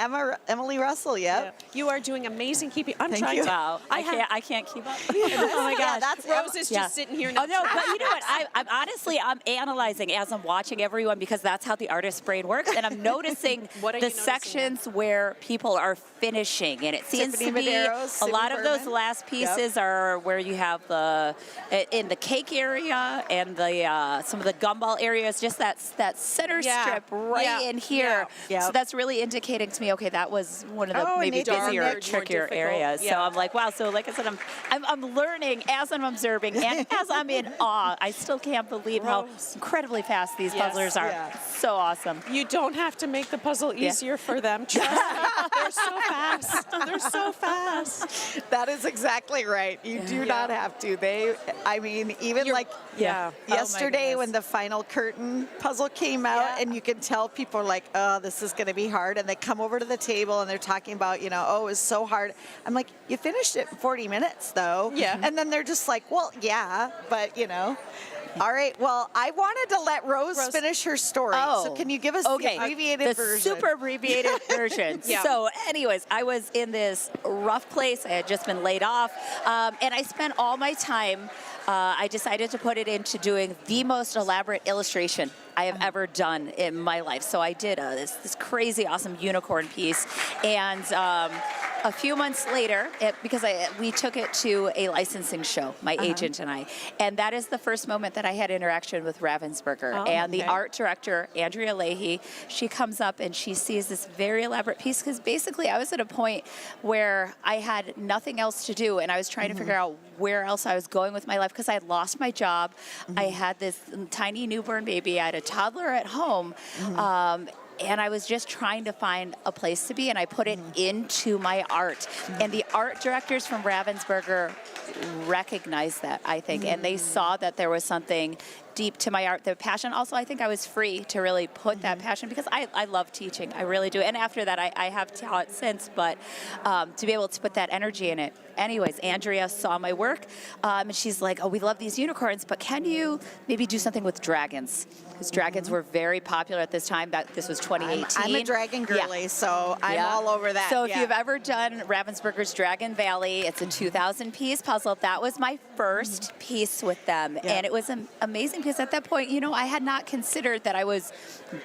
S2: Emily Russell. Yep.
S3: You are doing amazing keeping. I'm
S2: Thank
S3: trying
S2: you.
S3: to.
S4: Wow, I can't keep up. Oh my
S2: Yeah,
S4: gosh.
S2: that's
S3: Rose is just sitting here.
S4: Oh no, but you know what? I'm honestly analyzing as I'm watching everyone because that's how the artist brain works, and I'm noticing
S3: What are
S4: the
S3: you noticing
S4: sections where people are finishing, and it seems
S2: Tiffany
S4: to be
S2: Medeiros,
S4: a
S2: Sydney
S4: lot of those
S2: Berman.
S4: last pieces are where you have the in the cake area and the some of the gumball areas, just that center strip right in here.
S2: Yeah.
S4: So that's really indicating to me, okay, that was one of the
S2: Oh,
S4: maybe
S2: Nathan
S4: busier,
S2: Darker, more
S4: trickier
S3: difficult.
S4: areas. So
S3: Yeah.
S4: I'm like, wow. So like I said, I'm learning as I'm observing and as I'm in awe. I still can't believe how
S3: Rose.
S4: incredibly fast these puzzlers are.
S2: Yeah.
S4: So awesome.
S3: You don't have to make the puzzle easier for them. Trust me. They're so fast. They're so fast.
S2: That is exactly right. You do not have to. I mean, even like
S3: Yeah.
S2: yesterday when the final curtain puzzle came out, and you can tell people are like, oh, this is going to be hard. And they come over to the table and they're talking about, oh, it was so hard. I'm like, you finished it in 40 minutes, though.
S3: Yeah.
S2: And then they're just like, well, yeah, but, All right. Well, I wanted to let Rose finish her story.
S4: Oh,
S2: So can you give us the abbreviated
S4: the
S2: version?
S4: super abbreviated version.
S3: Yeah.
S4: So anyways, I was in this rough place. I had just been laid off. And I spent all my time, I decided to put it into doing the most elaborate illustration I have ever done in my life. So I did this crazy, awesome unicorn piece. And a few months later, because we took it to a licensing show, my agent and I, and that is the first moment that I had interaction with Ravensburger. And the art director, Andrea Leahy, she comes up and she sees this very elaborate piece, because basically I was at a point where I had nothing else to do, and I was trying to figure out where else I was going with my life, because I had lost my job. I had this tiny newborn baby. I had a toddler at home. and I was just trying to find a place to be, and I put it into my art. And the art directors from Ravensburger recognized that, I think, and they saw that there was something deep to my art, the passion. Also, I think I was free to really put that passion, because I love teaching. I really do. And after that, I have taught since, but to be able to put that energy in it. Anyways, Andrea saw my work, and she's like, oh, we love these unicorns, but can you maybe do something with dragons? Because dragons were very popular at this time. This was 2018.
S2: I'm a dragon girly, so I'm all over that.
S4: So if you've ever done Ravensburger's Dragon Valley, it's a 2,000-piece puzzle. That was my first piece with them, and it was an amazing piece. At that point, I had not considered that I was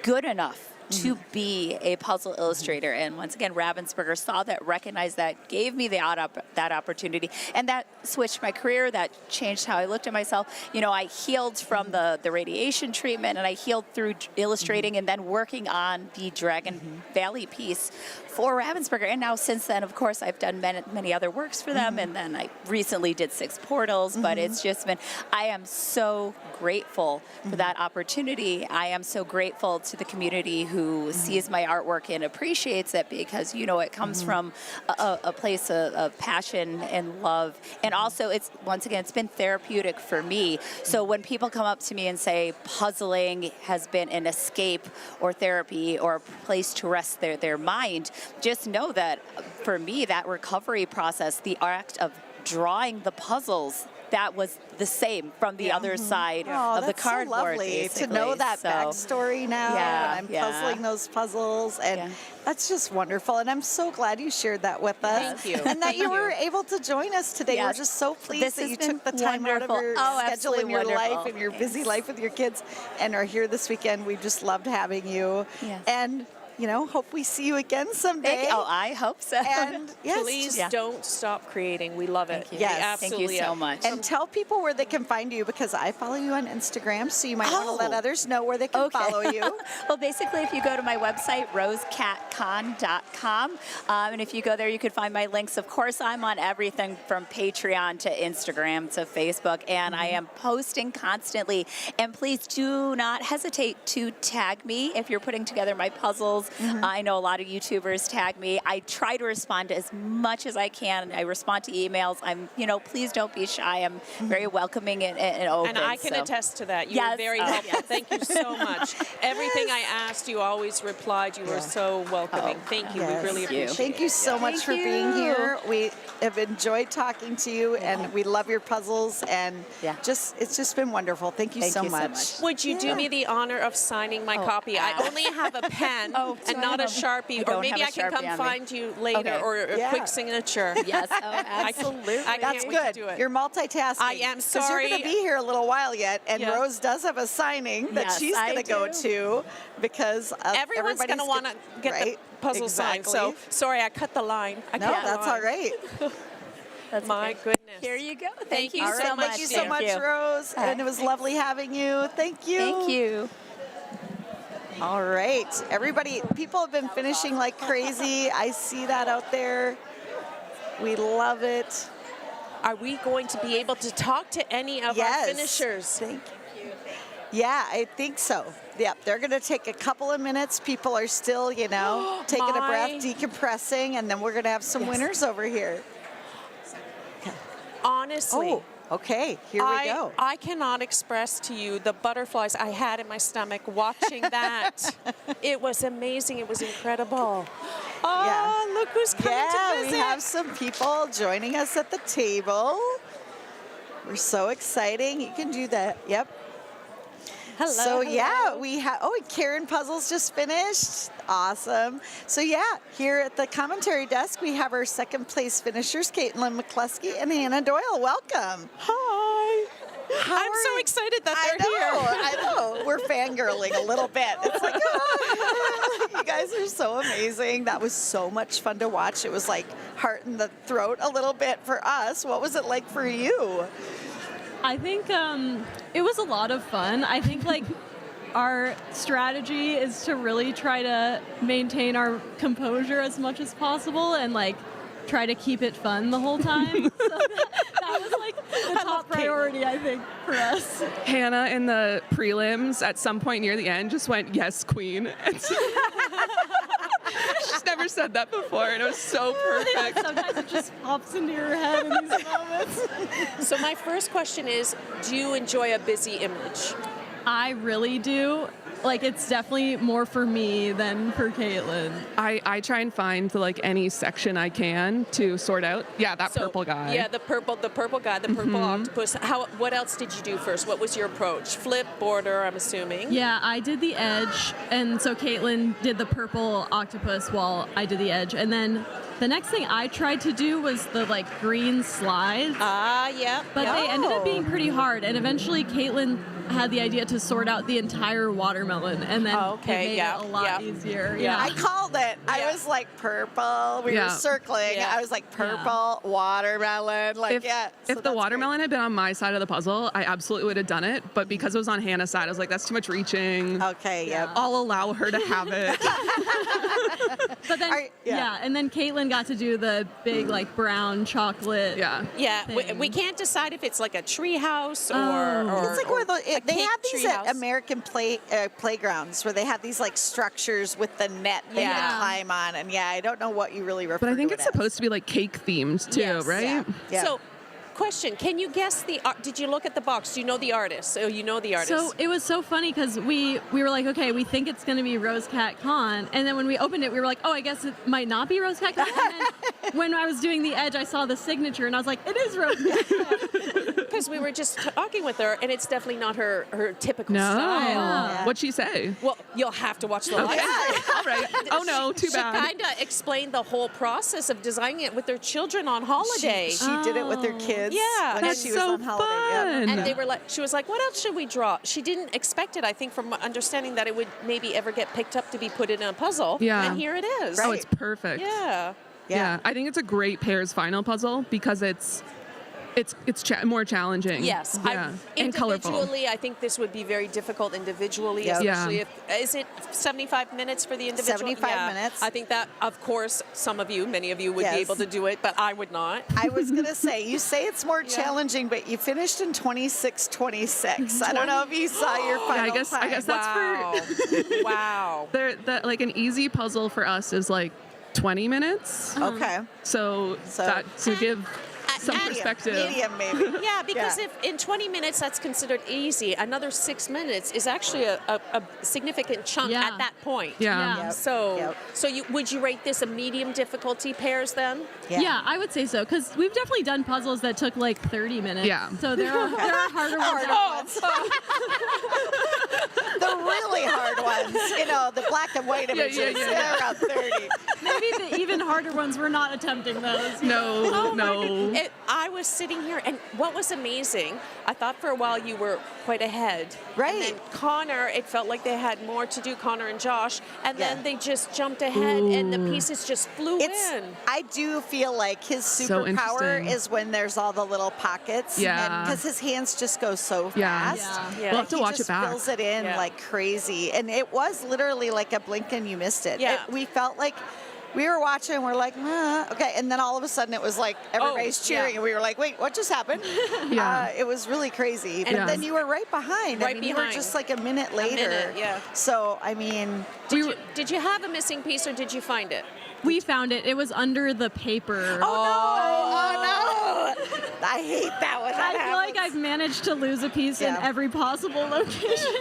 S4: good enough to be a puzzle illustrator. And once again, Ravensburger saw that, recognized that, gave me that opportunity. And that switched my career, that changed how I looked at myself. I healed from the radiation treatment, and I healed through illustrating and then working on the Dragon Valley piece for Ravensburger. And now since then, of course, I've done many other works for them. And then I recently did 6 portals, but it's just been, I am so grateful for that opportunity. I am so grateful to the community who sees my artwork and appreciates it, because it comes from a place of passion and love. And also, once again, it's been therapeutic for me. So when people come up to me and say puzzling has been an escape or therapy or a place to rest their mind, just know that for me, that recovery process, the act of drawing the puzzles, that was the same from the other side of the cardboard.
S2: So lovely
S4: basically.
S2: to know that backstory now.
S4: Yeah,
S2: and I'm puzzling those puzzles, and that's just wonderful. And I'm so glad you shared that with us.
S3: Thank you.
S2: And that you were able to join us today.
S4: Yes.
S2: We're just so pleased that you took the time
S4: wonderful.
S2: out of your schedule and your
S4: wonderful.
S2: life and your busy life with your kids, and are here this weekend. We've just loved having you.
S4: Yes.
S2: And hope we see you again someday.
S4: I hope so.
S2: And yes,
S3: Please don't stop creating. We love it.
S4: Thank you.
S2: Yes.
S3: We absolutely
S4: Thank you so much.
S2: And tell people where they can find you, because I follow you on Instagram, so you might want to let others know where they can follow you.
S4: Well, basically, if you go to my website, rosecatcon.com, and if you go there, you can find my links. Of course, I'm on everything from Patreon to Instagram to Facebook, and I am posting constantly. And please do not hesitate to tag me if you're putting together my puzzles. I know a lot of YouTubers tag me. I try to respond as much as I can. I respond to emails. Please don't be shy. I'm very welcoming and open.
S3: And I can attest to that. You were very helpful. Thank you so much. Everything I asked, you always replied. You were so welcoming. Thank you. We really appreciate it.
S2: Thank you so much for being here. We have enjoyed talking to you, and we love your puzzles, and it's just been wonderful. Thank you so much.
S3: Would you do me the honor of signing my copy? I only have a pen and not a Sharpie, or maybe I can come find you later, or a quick signature.
S4: Yes, absolutely.
S2: That's good. You're multitasking.
S3: I am sorry.
S2: Because you're going to be here a little while yet, and Rose does have a signing that she's going to go to, because
S3: everyone's going to want to get the puzzle signed. So sorry, I cut the line.
S2: That's all right.
S3: That's my goodness.
S4: Here you go.
S3: Thank you so much.
S2: Thank you so much, Rose. And it was lovely having you. Thank you.
S4: Thank you.
S2: All right, everybody, people have been finishing like crazy. I see that out there. We love it.
S3: Are we going to be able to talk to any of our finishers?
S2: Thank you. Yeah, I think so. Yep, they're going to take a couple of minutes. People are still, taking a breath, decompressing, and then we're going to have some winners over here.
S3: Honestly.
S2: Oh. Okay, here we go.
S3: I cannot express to you the butterflies I had in my stomach watching that. It was amazing. It was incredible. Oh, look who's coming to visit.
S2: We have some people joining us at the table. We're so exciting. You can do that. Yep.
S3: Hello.
S2: So we have, Karen Puzzles just finished. Awesome. So here at the commentary desk, we have our second place finishers, Caitlin McCluskey and Hannah Doyle. Welcome.
S3: Hi. I'm so excited that they're here.
S2: I know. We're fangirling a little bit. It's like, you guys are so amazing. That was so much fun to watch. It was like heart in the throat a little bit for us. What was it like for you?
S5: I think it was a lot of fun. I think our strategy is to really try to maintain our composure as much as possible and try to keep it fun the whole time. So that was the top priority, I think, for us.
S6: Hannah in the prelims at some point near the end just went, "Yes, queen." never said that before, and it was so perfect.
S5: Sometimes it just pops into your head in these moments.
S3: So my first question is, do you enjoy a busy image?
S5: I really do. Like, it's definitely more for me than for Caitlin.
S6: I try and find like any section I can to sort out. Yeah, that
S3: So,
S6: purple guy.
S3: Yeah, the purple guy, the purple octopus. What else did you do first? What was your approach? Flip, border, I'm assuming.
S5: Yeah, I did the edge, and so Caitlin did the purple octopus while I did the edge. And then the next thing I tried to do was the like green slides.
S3: Yeah.
S5: But they ended up being pretty hard, and eventually Caitlin had the idea to sort out the entire watermelon, and then it made it a lot easier. Yeah.
S2: I called it. I was like purple. We were circling.
S3: Yeah.
S2: I was like purple, watermelon. Like, so
S6: If the watermelon had been on my side of the puzzle, I absolutely would have done it. But because it was on Hannah's side, I was like, that's too much reaching.
S2: Okay, yep.
S6: I'll allow her to have it.
S5: But then, and then Caitlin got to do the big like brown chocolate.
S3: Yeah,
S5: thing.
S3: we can't decide if it's like a tree house or
S2: It's like one of those. They
S3: cake
S2: have these
S3: tree
S2: at
S3: house.
S2: American playgrounds where they have these like structures with the net that you can climb on. And I don't know what you really refer to.
S6: But I think
S2: it
S6: it's
S2: as.
S6: supposed to be like cake themed too,
S3: Yes.
S6: right?
S2: Yeah.
S3: So, question: can you guess the? Did you look at the box? Do you know the artist? So you know the artist.
S5: So it was so funny because we were like, okay, we think it's going to be Rose Cat Con, and then when we opened it, we were like, oh, I guess it might not be Rose Cat Con. And then when I was doing the edge, I saw the signature, and I was like, it is Rose Cat Con.
S3: Because we were just talking with her, and it's definitely not her typical
S6: No.
S3: style.
S5: Yeah.
S6: What'd she say?
S3: Well, you'll have to watch the live.
S6: All right. Oh no, too
S3: She
S6: bad.
S3: kind of explained the whole process of designing it with their children on holiday.
S2: She did it with her kids.
S3: Yeah.
S2: when
S6: That's
S2: she was
S6: so
S2: on holiday.
S6: fun.
S3: And they were like, she was like, what else should we draw? She didn't expect it, I think, from understanding that it would maybe ever get picked up to be put in a puzzle.
S6: Yeah.
S3: And here it is.
S6: Oh, it's perfect.
S3: Yeah.
S6: Yeah, I think it's a great pairs final puzzle because it's more challenging.
S3: Yes.
S6: Yeah. And colorful.
S3: Individually, I think this would be very difficult individually,
S2: Yep.
S3: especially if, is it 75 minutes for the individual?
S2: 75 minutes.
S3: I think that, of course, many of you would be able to do it, but I would not.
S2: I was going to say, you say it's more challenging, but you finished in 26:26. I don't know if you saw your final
S6: I guess
S2: time.
S6: that's for
S3: Wow.
S6: like an easy puzzle for us is like 20 minutes.
S2: Okay.
S6: So that to give some
S3: and-
S6: perspective.
S2: Medium, maybe.
S3: Yeah, because if in 20 minutes that's considered easy, another 6 minutes is actually a significant chunk
S5: Yeah.
S3: at that point.
S6: Yeah.
S5: Yeah.
S3: So, would you rate this a medium difficulty pairs then?
S5: Yeah, I would say so because we've definitely done puzzles that took like 30 minutes.
S6: Yeah.
S5: So there are harder ones.
S2: The really hard ones, the black and white images, they're around 30.
S5: Maybe the even harder ones, we're not attempting those.
S6: No,
S3: Oh my
S6: no.
S3: goodness. I was sitting here, and what was amazing, I thought for a while you were quite ahead.
S2: Right.
S3: And then Connor, it felt like they had more to do, Connor and Josh, and
S2: Yeah.
S3: then they just jumped ahead, and the pieces just flew in.
S2: I do feel like his
S6: So
S2: superpower
S6: interesting.
S2: is when there's all the little pockets.
S6: Yeah.
S2: Because his hands just go so
S6: Yeah.
S2: fast.
S3: Yeah.
S6: We'll have to
S2: He
S6: watch it
S2: just
S6: back.
S2: fills it in
S3: Yeah.
S2: like crazy. And it was literally like a blink and you missed it.
S3: Yeah.
S2: We felt like we were watching and we're like, okay. And then all of a sudden it was like everybody's cheering.
S3: yeah.
S2: And we were like, wait, what just happened?
S6: Yeah.
S2: It was really crazy. But
S6: Yeah.
S2: then you were right behind.
S3: Right
S2: you were
S3: behind.
S2: just like a minute later.
S3: minute, yeah.
S2: So, I mean,
S3: Did you have a missing piece, or did you find it?
S5: We found it. It was under the paper.
S2: oh no. I hate that when that
S5: I feel like
S2: happens.
S5: I've managed to lose a piece in
S2: Yeah.
S5: every possible location.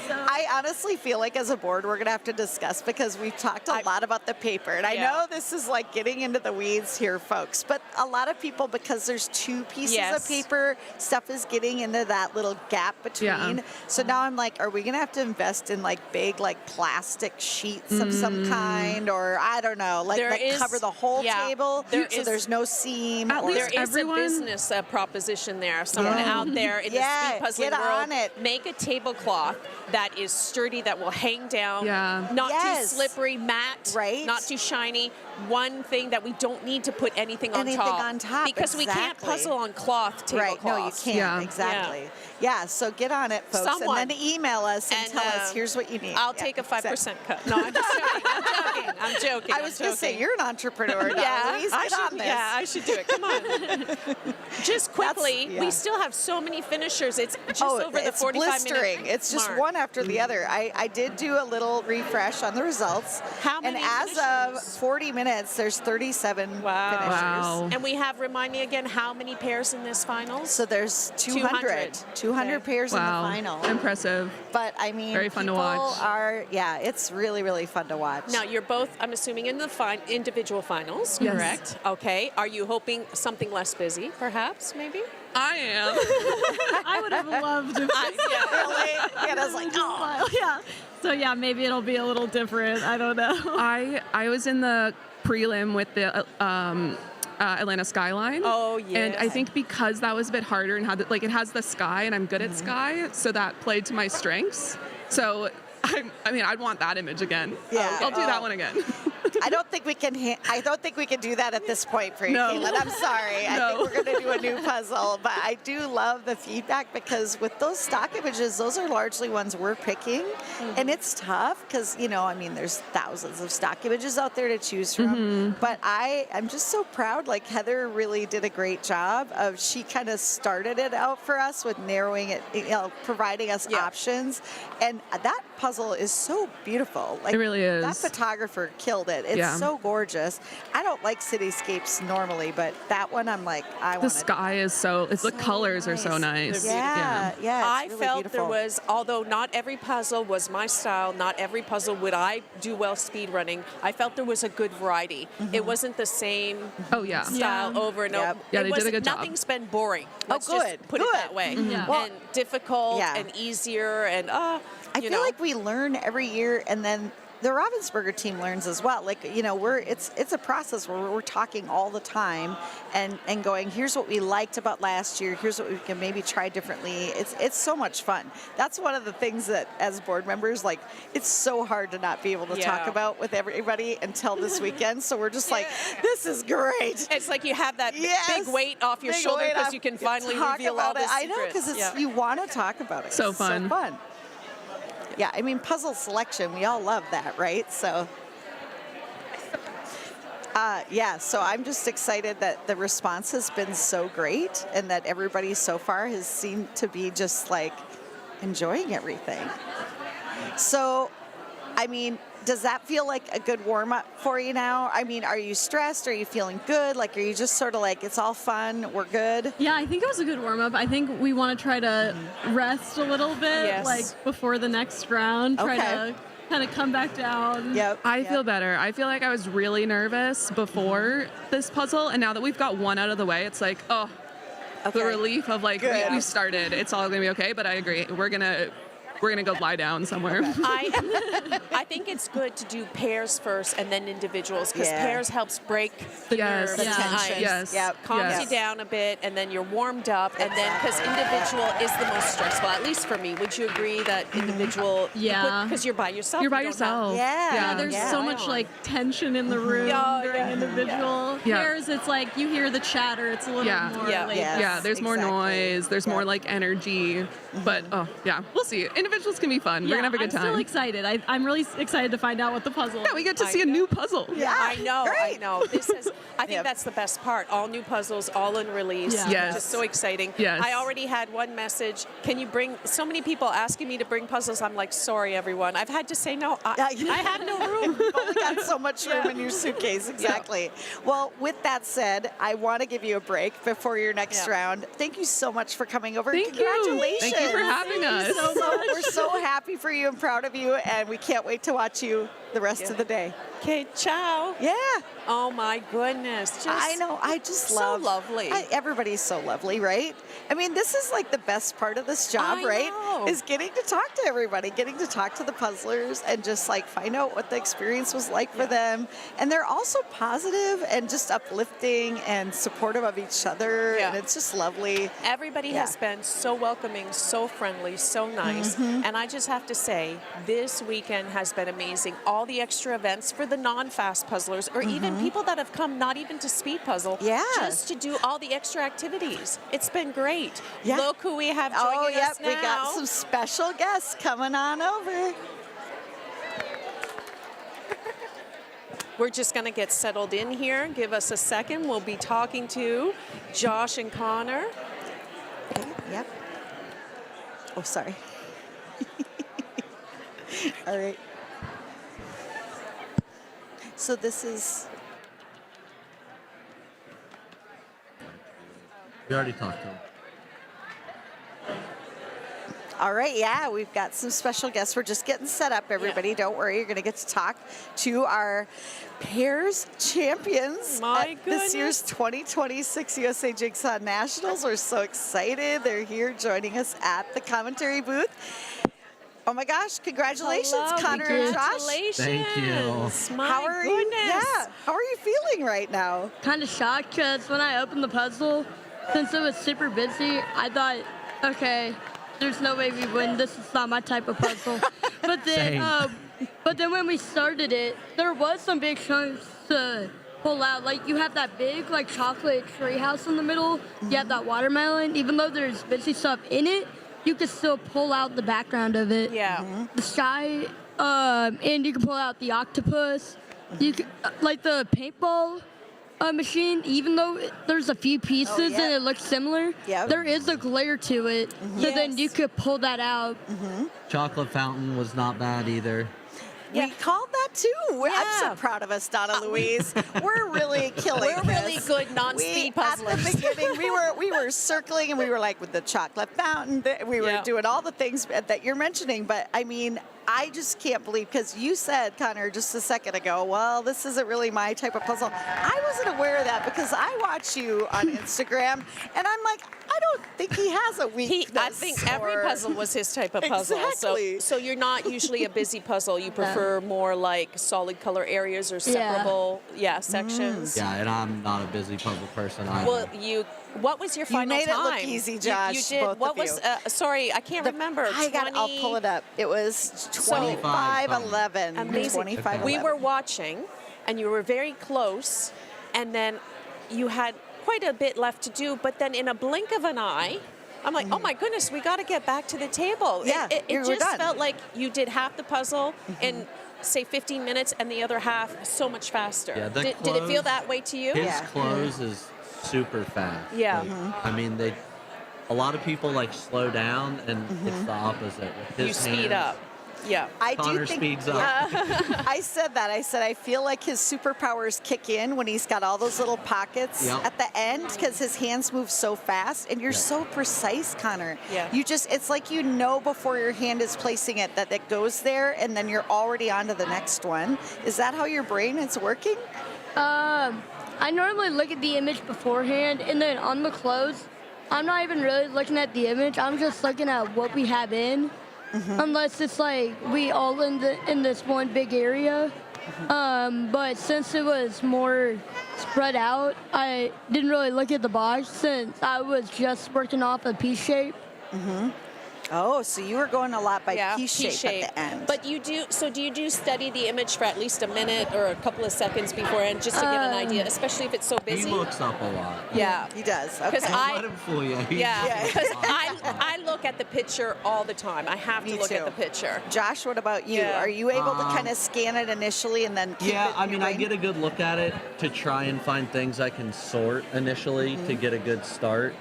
S5: So.
S2: I honestly feel like as a board we're going to have to discuss because we've talked a lot about the paper. And I
S3: Yeah.
S2: know this is like getting into the weeds here, folks, but a lot of people, because there's two pieces
S3: Yes.
S2: of paper, stuff is getting into that little gap between.
S6: Yeah.
S2: So now I'm like, are we going to have to invest in like big like plastic sheets of some kind, or I don't know, like
S3: There
S2: that
S3: is-
S2: cover the whole
S3: yeah,
S2: table
S3: there
S2: so
S3: is-
S2: there's no seam?
S6: At
S2: or-
S6: least
S3: There is
S6: everyone-
S3: a business proposition there. Someone out there in the
S2: Yeah,
S3: speed puzzling
S2: get
S3: world,
S2: on it.
S3: make a tablecloth that is sturdy, that will hang down,
S6: Yeah.
S3: not
S2: Yes.
S3: too slippery, matte,
S2: Right.
S3: not too shiny. One thing that we don't need to put anything
S2: Anything
S3: on top.
S2: on top,
S3: Because we can't
S2: exactly.
S3: puzzle on cloth tablecloths.
S2: Right, no, you can't.
S6: Yeah.
S2: Exactly. Yeah, so get on it, folks,
S3: Someone-
S2: and then email us and tell us, here's what you need.
S3: I'll
S2: Yeah,
S3: take a 5%
S2: exactly.
S3: cut. No, I'm just joking. I'm joking.
S2: I was going to say, you're an entrepreneur,
S3: yeah,
S2: Louise.
S3: I
S2: Get on
S3: should,
S2: this.
S3: yeah, I should do it. Come on. Just quickly,
S2: yeah.
S3: we still have so many finishers. It's just over the
S2: it's
S3: 45
S2: blistering.
S3: minute
S2: It's just
S3: mark.
S2: one after the other. I did do a little refresh on the results.
S3: How many
S2: And as of
S3: finishers?
S2: 40 minutes, there's 37
S3: Wow.
S2: finishers.
S6: Wow.
S3: And we have, remind me again, how many pairs in this finals?
S2: So there's 200. 200
S3: Okay.
S2: pairs in the
S6: Wow.
S2: final.
S6: Impressive.
S2: But I mean,
S6: Very fun to
S2: people
S6: watch.
S2: are, yeah, it's really, really fun to watch.
S3: Now, you're both, I'm assuming, in the individual finals,
S6: Yes.
S3: correct? Okay. Are you hoping something less busy, perhaps, maybe?
S6: I am.
S5: I would have loved to.
S3: Yeah.
S2: Yeah, that's like, oh.
S5: Yeah. So yeah, maybe it'll be a little different. I don't know.
S6: I was in the prelim with the Atlanta skyline.
S3: Oh,
S6: And I
S3: yes.
S6: think because that was a bit harder and had it has the sky and I'm good at sky, so that played to my strengths. So I'd want that image again.
S2: Yeah.
S6: I'll do
S2: Oh.
S6: that one again.
S2: I don't think we can. I don't think we can do that at this point for you,
S6: No.
S2: Caitlin. I'm sorry. I
S6: No.
S2: think we're going to do a new puzzle, but I do love the feedback because with those stock images, those are largely ones we're picking, and it's tough because there's thousands of stock images out there to choose from. But I'm just so proud. Like Heather really did a great job of. She kind of started it out for us with narrowing it, providing us
S3: Yeah.
S2: options, and that puzzle is so beautiful. Like
S6: It really is.
S2: That photographer killed it. It's
S6: Yeah.
S2: so gorgeous. I don't like cityscapes normally, but that one I'm like, I want
S6: The sky is the colors are so nice.
S2: Yeah, yeah. It's
S3: I
S2: really
S3: felt
S2: beautiful.
S3: there was, although not every puzzle was my style, not every puzzle would I do well speed running, I felt there was a good variety. It wasn't the same
S6: Oh yeah.
S3: style over and
S2: Yep.
S3: over.
S6: Yeah,
S3: It
S6: they did a
S3: wasn't-
S6: good job.
S3: Nothing's been boring. Let's
S2: good,
S3: just put it
S2: good.
S3: that way.
S5: Yeah.
S2: Well,
S3: And difficult
S2: yeah.
S3: and easier and
S2: I feel like we learn every year, and then the Ravensburger team learns as well. Like it's a process where we're talking all the time and going, here's what we liked about last year, here's what we can maybe try differently. It's so much fun. That's one of the things that as board members, like, it's so hard to not be able to talk
S3: Yeah.
S2: about with everybody until this weekend. So we're just like, this is great.
S3: it's like you have that
S2: Yes.
S3: big weight off your
S2: Big
S3: shoulder
S2: weight
S3: because
S2: off.
S3: you can finally
S2: Talk
S3: reveal all
S2: about
S3: the
S2: it. I know,
S3: secrets.
S2: because you want to talk about it.
S6: So
S2: It's
S6: fun.
S2: So fun. Yeah, I mean, puzzle selection, we all love that, right? So, so I'm just excited that the response has been so great and that everybody so far has seemed to be just like enjoying everything. So, I mean, does that feel like a good warm-up for you now? I mean, are you stressed? Are you feeling good? Like, are you just sort of like, it's all fun, we're good?
S5: Yeah, I think it was a good warm up. I think we want to try to rest a little bit,
S3: Yes.
S5: like before the next round. Try
S2: Okay.
S5: to kind of come back down.
S2: Yep.
S6: I
S2: yep.
S6: feel better. I feel like I was really nervous before this puzzle, and now that we've got one out of the way, it's like, the
S2: Okay.
S6: relief of like
S2: Good.
S6: we started. It's all gonna be okay. But I agree. We're gonna go lie down somewhere.
S3: I think it's good to do pairs first and then individuals because
S2: Yeah.
S3: pairs helps break the
S6: Yes.
S3: nerves
S5: Yeah.
S3: and ice.
S6: Yes.
S2: Yep.
S3: Calms
S6: Yes.
S3: you down a bit, and then you're warmed up, and then because individual is the most stressful, at least for me. Would you agree that individual?
S5: Yeah.
S3: Because you're by yourself.
S6: You're by
S3: you don't have-
S6: yourself.
S2: Yeah.
S5: Yeah, there's
S2: Yeah.
S5: so much like tension in the room
S3: Yeah,
S5: during
S3: yeah.
S5: individual
S6: Yeah.
S5: pairs. It's like you hear the chatter. It's a little
S6: Yeah.
S5: more
S3: Yeah.
S5: laid
S2: Yes.
S5: back.
S6: Yeah, there's more
S2: exactly.
S6: noise. There's more
S2: Yep.
S6: like energy. But we'll see. Individuals can be fun. We're gonna have a good
S5: I'm still
S6: time.
S5: excited. I'm really excited to find out what the puzzle.
S6: Yeah, we get to
S3: I
S6: see a
S3: know.
S6: new puzzle.
S2: Yeah.
S3: I know,
S2: great.
S3: I know. This is. I think
S2: Yep.
S3: that's the best part. All new puzzles, all in release.
S5: Yeah.
S6: Yes.
S3: Just so exciting.
S6: Yes.
S3: I already had one message. Can you bring? So many people asking me to bring puzzles. I'm like, sorry, everyone. I've had to say no. I have no room.
S2: You've only got so much room in your suitcase. Exactly. Well, with that said, I want to give you a break before your next
S3: Yeah.
S2: round. Thank you so much for coming over.
S6: Thank you.
S2: Congratulations.
S6: Thank you for having us.
S2: We're so happy for you and proud of you, and we can't wait to watch you the rest of the day.
S3: Okay, ciao.
S2: Yeah.
S3: Oh my goodness. Just
S2: I know. I just
S3: so
S2: love.
S3: lovely.
S2: Everybody's so lovely, right? I mean, this is like the best part of this job,
S3: I
S2: right?
S3: know.
S2: Is getting to talk to everybody, getting to talk to the puzzlers, and just like find out what the experience was like for them. And they're also positive and just uplifting and supportive of each other,
S3: Yeah.
S2: and it's just lovely.
S3: Everybody has been so welcoming, so friendly, so nice. And I just have to say, this weekend has been amazing. All the extra events for the non-fast puzzlers, or even people that have come not even to speed puzzle,
S2: Yeah.
S3: just to do all the extra activities. It's been great.
S2: Yeah.
S3: Look who we have joining us now.
S2: We got some special guests coming on over.
S3: we're just going to get settled in here. Give us a second. We'll be talking to Josh and Connor.
S2: Okay, yep. Oh, sorry. All right. So this is...
S7: We already talked to him.
S2: All right, yeah, we've got some special guests. We're just getting set up, everybody.
S3: Yeah.
S2: Don't worry, you're going to get to talk to our pairs champions
S3: My
S2: at this year's 2026 USA Jigsaw Nationals. We're so excited. They're here joining us at the commentary booth. Oh my gosh, congratulations,
S3: Hello,
S2: Connor and Josh.
S3: Congratulations.
S7: Thank you.
S3: My
S2: How are
S3: goodness.
S2: you? Yeah, how are you feeling right now?
S5: Kind of shocked because when I opened the puzzle, since it was super busy, I thought, okay, there's no way we win. This is not my type of puzzle. But then when we started it, there was some big chunks to pull out. Like you have that big like chocolate tree house in the middle. You have that watermelon. Even though there's busy stuff in it, you can still pull out the background of it.
S3: Yeah.
S5: The sky, and you can pull out the octopus. You can, like the paintball machine, even though there's a few pieces and it looks similar, there is a glare to it. So then you could pull that out.
S7: Chocolate fountain was not bad either.
S2: We called that too. I'm so proud of us, DonnaLouise. We're really killing
S3: We're really
S2: this.
S3: good non-speed
S2: At
S3: puzzlers.
S2: the beginning, we were circling and we were like with the chocolate fountain. We were doing all the things that you're mentioning. But I mean, I just can't believe, because you said, Connor, just a second ago, well, this isn't really my type of puzzle. I wasn't aware of that because I watch you on Instagram and I'm like, I don't think he has a weakness.
S3: I think every puzzle was his type of puzzle.
S2: Exactly.
S3: So you're not usually a busy puzzle. You prefer more like solid color areas or separable sections.
S7: Yeah, and I'm not a busy puzzle person either.
S3: Well, what was your final
S2: made it
S3: time?
S2: look easy, Josh,
S3: You did.
S2: both
S3: What
S2: of
S3: was?
S2: you.
S3: Sorry, I can't remember.
S2: I'll pull it up. It was 25-11.
S3: Amazing.
S2: 25-11.
S3: We were watching, and you were very close, and then you had quite a bit left to do, but then in a blink of an eye, I'm like, oh my goodness, we got to get back to the table.
S2: Yeah,
S3: it
S2: we're
S3: just
S2: done.
S3: felt like you did half the puzzle in, say, 15 minutes, and the other half so much faster.
S7: Yeah,
S3: did it feel that way to you?
S7: His close is super fast.
S3: Yeah.
S7: Like, I mean, a lot of people like slow down, and it's the opposite. With his
S3: You speed
S7: hands,
S3: up. Yeah.
S2: I
S7: Connor
S2: do think,
S7: speeds up.
S2: I said that. I said I feel like his superpowers kick in when he's got all those little pockets at the end, because his hands move so fast, and you're so precise, Connor.
S3: Yeah.
S2: It's like you know before your hand is placing it that it goes there, and then you're already on to the next one. Is that how your brain is working?
S5: I normally look at the image beforehand, and then on the close, I'm not even really looking at the image. I'm just looking at what we have in. Unless it's like we all in this one big area. But since it was more spread out, I didn't really look at the box since I was just working off a piece shape.
S2: Oh, so you were going a lot by piece shape
S3: P-shape.
S2: at the end.
S3: But do you study the image for at least a minute or a couple of seconds beforehand just to get an idea, especially if it's so busy?
S7: He looks up a lot.
S3: Yeah.
S2: He does. Okay.
S3: Because
S7: Don't let him fool you.
S3: Yeah, because I look at the picture all the time. I have to
S2: Me
S3: look
S2: too.
S3: at the picture.
S2: Josh, what about you?
S3: Yeah.
S2: Are you able to kind of scan it initially and then keep it
S7: Yeah,
S2: in
S7: I
S2: your
S7: mean, I
S2: brain?
S7: get a good look at it to try and find things I can sort initially to get a good start.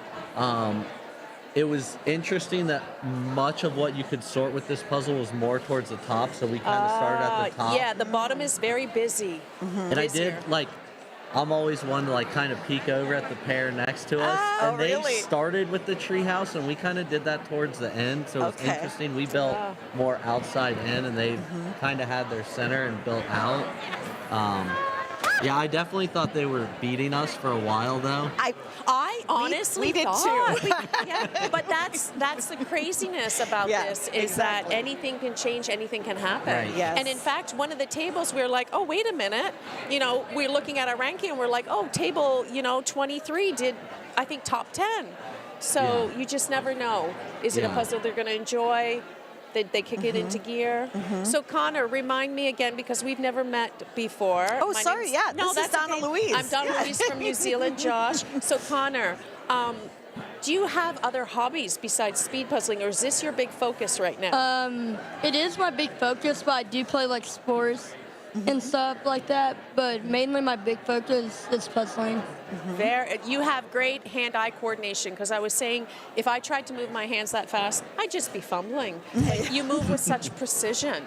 S7: It was interesting that much of what you could sort with this puzzle was more towards the top, so we kind of started at the top.
S3: Yeah, the bottom is very busy.
S7: And I did, I'm always one to kind of peek over at the pair next to us.
S2: Oh,
S7: and they
S2: really?
S7: started with the treehouse, and we kind of did that towards the end. So it was interesting. We built more outside in, and they kind of had their center and built out. Yeah, I definitely thought they were beating us for a while, though.
S3: I honestly
S2: we did
S3: thought,
S2: too.
S3: but that's the craziness about this is that anything can change, anything can happen.
S7: Right.
S2: Yes.
S3: And in fact, one of the tables we were like, oh, wait a minute, we're looking at our ranking and we're like, oh, table 23 did, I think, top 10. So you just never know. Is it a puzzle they're going to enjoy? They kick it into gear. So Connor, remind me again, because we've never met before.
S2: Oh, sorry, yeah, this is DonnaLouise.
S3: I'm DonnaLouise from New Zealand, Josh. So Connor, do you have other hobbies besides speed puzzling, or is this your big focus right now?
S5: It is my big focus, but I do play sports.
S8: and stuff like that, but mainly my big focus is puzzling.
S3: You have great hand-eye coordination, because I was saying if I tried to move my hands that fast, I'd just be fumbling. Like, you move with such precision.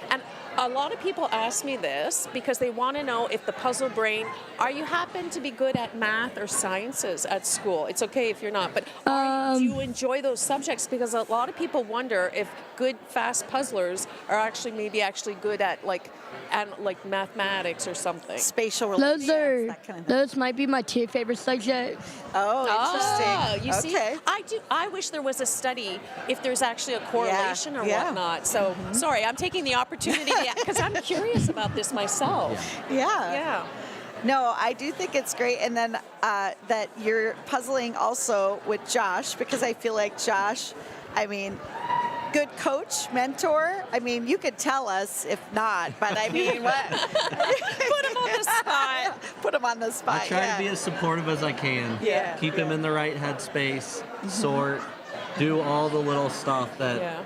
S3: And a lot of people ask me this because they want to know if the puzzle brain, are you happen to be good at math or sciences at school? It's okay if you're not, but do you enjoy those subjects? Because a lot of people wonder if good, fast puzzlers are actually good at like mathematics or something.
S2: Spatial relations, that kind of thing.
S8: Those might be my two favorite subjects.
S2: Oh, interesting.
S3: You see, I wish there was a study if there's actually a correlation or whatnot. So sorry, I'm taking the opportunity because I'm curious about this myself.
S2: Yeah. No, I do think it's great. And then that you're puzzling also with Josh, because I feel like Josh, I mean, good coach, mentor. I mean, you could tell us if not, but I mean, what?
S3: Put him on the spot.
S2: Put him on the spot.
S7: I try to be as supportive as I can.
S2: Yeah.
S7: Keep him in the right headspace, sort, do all the little stuff that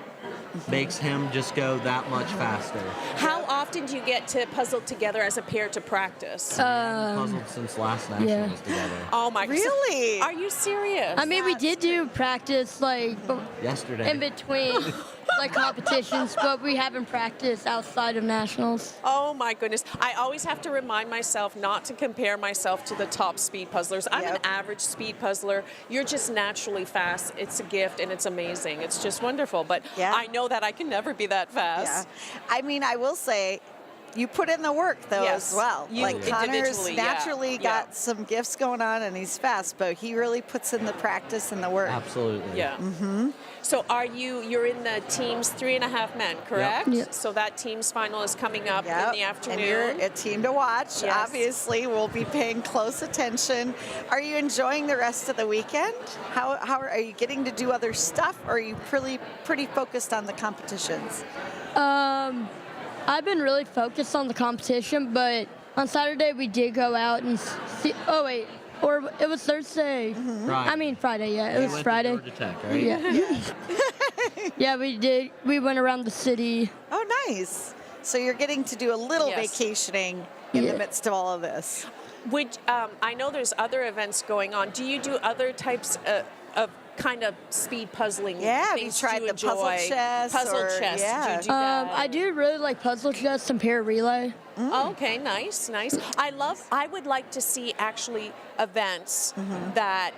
S7: makes him just go that much faster.
S3: How often do you get to puzzle together as a pair to practice?
S7: We haven't puzzled since last nationals together.
S3: Oh my!
S2: Really?
S3: Are you serious?
S8: I mean, we did do practice like
S7: Yesterday.
S8: in between like competitions, but we haven't practiced outside of nationals.
S3: Oh my goodness. I always have to remind myself not to compare myself to the top speed puzzlers. I'm an average speed puzzler. You're just naturally fast. It's a gift and it's amazing. It's just wonderful. But I know that I can never be that fast.
S2: Yeah. I mean, I will say, you put in the work though as well.
S3: You
S2: like Connor's
S3: individually,
S2: naturally got some gifts going on and he's fast, but he really puts in the practice and the work.
S7: Absolutely.
S3: Yeah. So you're in the team's 3.5 men, correct?
S8: Yep.
S3: So that team's final is coming up in the afternoon.
S2: And you're a team to watch.
S3: Yes.
S2: Obviously, we'll be paying close attention. Are you enjoying the rest of the weekend? How are you getting to do other stuff, or are you pretty focused on the competitions?
S8: I've been really focused on the competition, but on Saturday we did go out and see. Oh wait, or it was Thursday.
S7: Right.
S8: I mean Friday. Yeah, it
S7: You
S8: was
S7: went
S8: Friday.
S7: to Georgia Tech, right?
S8: Yeah. Yeah, we did. We went around the city.
S2: Oh, nice. So you're getting to do a little vacationing in the midst of all of this.
S3: I know there's other events going on. Do you do other types of kind of speed puzzling?
S2: Yeah, have you
S3: things
S2: tried
S3: to
S2: the puzzle
S3: enjoy?
S2: chess?
S3: Puzzle
S2: or,
S3: chess.
S2: Yeah.
S3: Do you do that?
S8: I do really like puzzle chess and pair relay.
S3: Oh, okay, nice. I would like to see actually events that,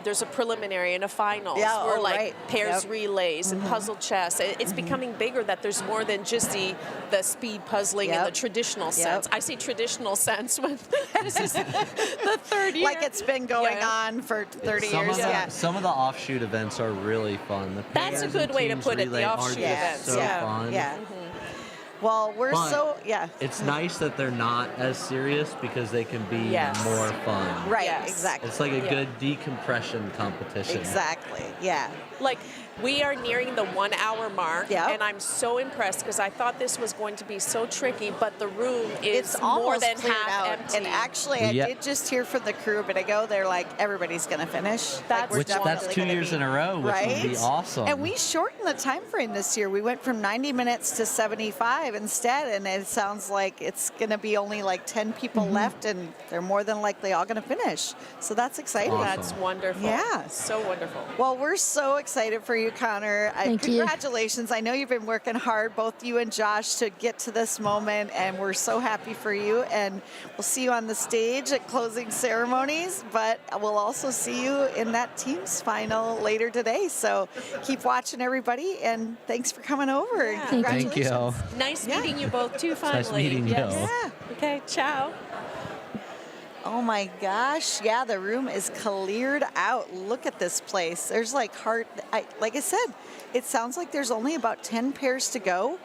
S3: there's a preliminary and a finals where pairs relays and puzzle chess. It's becoming bigger, that there's more than just the speed puzzling in the traditional sense. I say traditional sense when this is the third year.
S2: Like it's been going on for 30 years.
S7: Some of the offshoot events are really fun. The
S3: That's a good way to put it, the offshoot events.
S7: So fun.
S2: Yeah. Well,
S7: It's nice that they're not as serious, because they can be more fun.
S2: Right,
S3: Yes.
S2: exactly.
S7: It's like a good decompression competition.
S2: Exactly, yeah.
S3: Like, we are nearing the 1 hour mark,
S2: Yep.
S3: and I'm so impressed because I thought this was going to be so tricky, but the room is
S2: It's
S3: more
S2: almost
S3: than
S2: cleared
S3: half
S2: out.
S3: empty.
S2: And actually, I did just hear from the crew a bit ago, they're like, everybody's going to finish.
S3: That's
S7: That's 2 years in a row, which would be awesome.
S2: And we shortened the time frame this year. We went from 90 minutes to 75 instead, and it sounds like it's going to be only like 10 people left, and they're more than likely all going to finish. So that's exciting.
S7: Awesome.
S3: That's wonderful.
S2: Yeah.
S3: So wonderful.
S2: Well, we're so excited for you, Connor.
S8: Thank you.
S2: Congratulations. I know you've been working hard, both you and Josh, to get to this moment, and we're so happy for you. And we'll see you on the stage at closing ceremonies, but we'll also see you in that team's final later today. So keep watching, everybody, and thanks for coming over.
S3: Yeah.
S2: And
S7: Thank you.
S2: congratulations.
S3: Nice meeting you both, too, finally.
S7: Nice meeting you.
S2: Yeah.
S3: Okay, ciao.
S2: Oh my gosh, yeah, the room is cleared out. Look at this place. There's like like I said, it sounds like there's only about 10 pairs to go.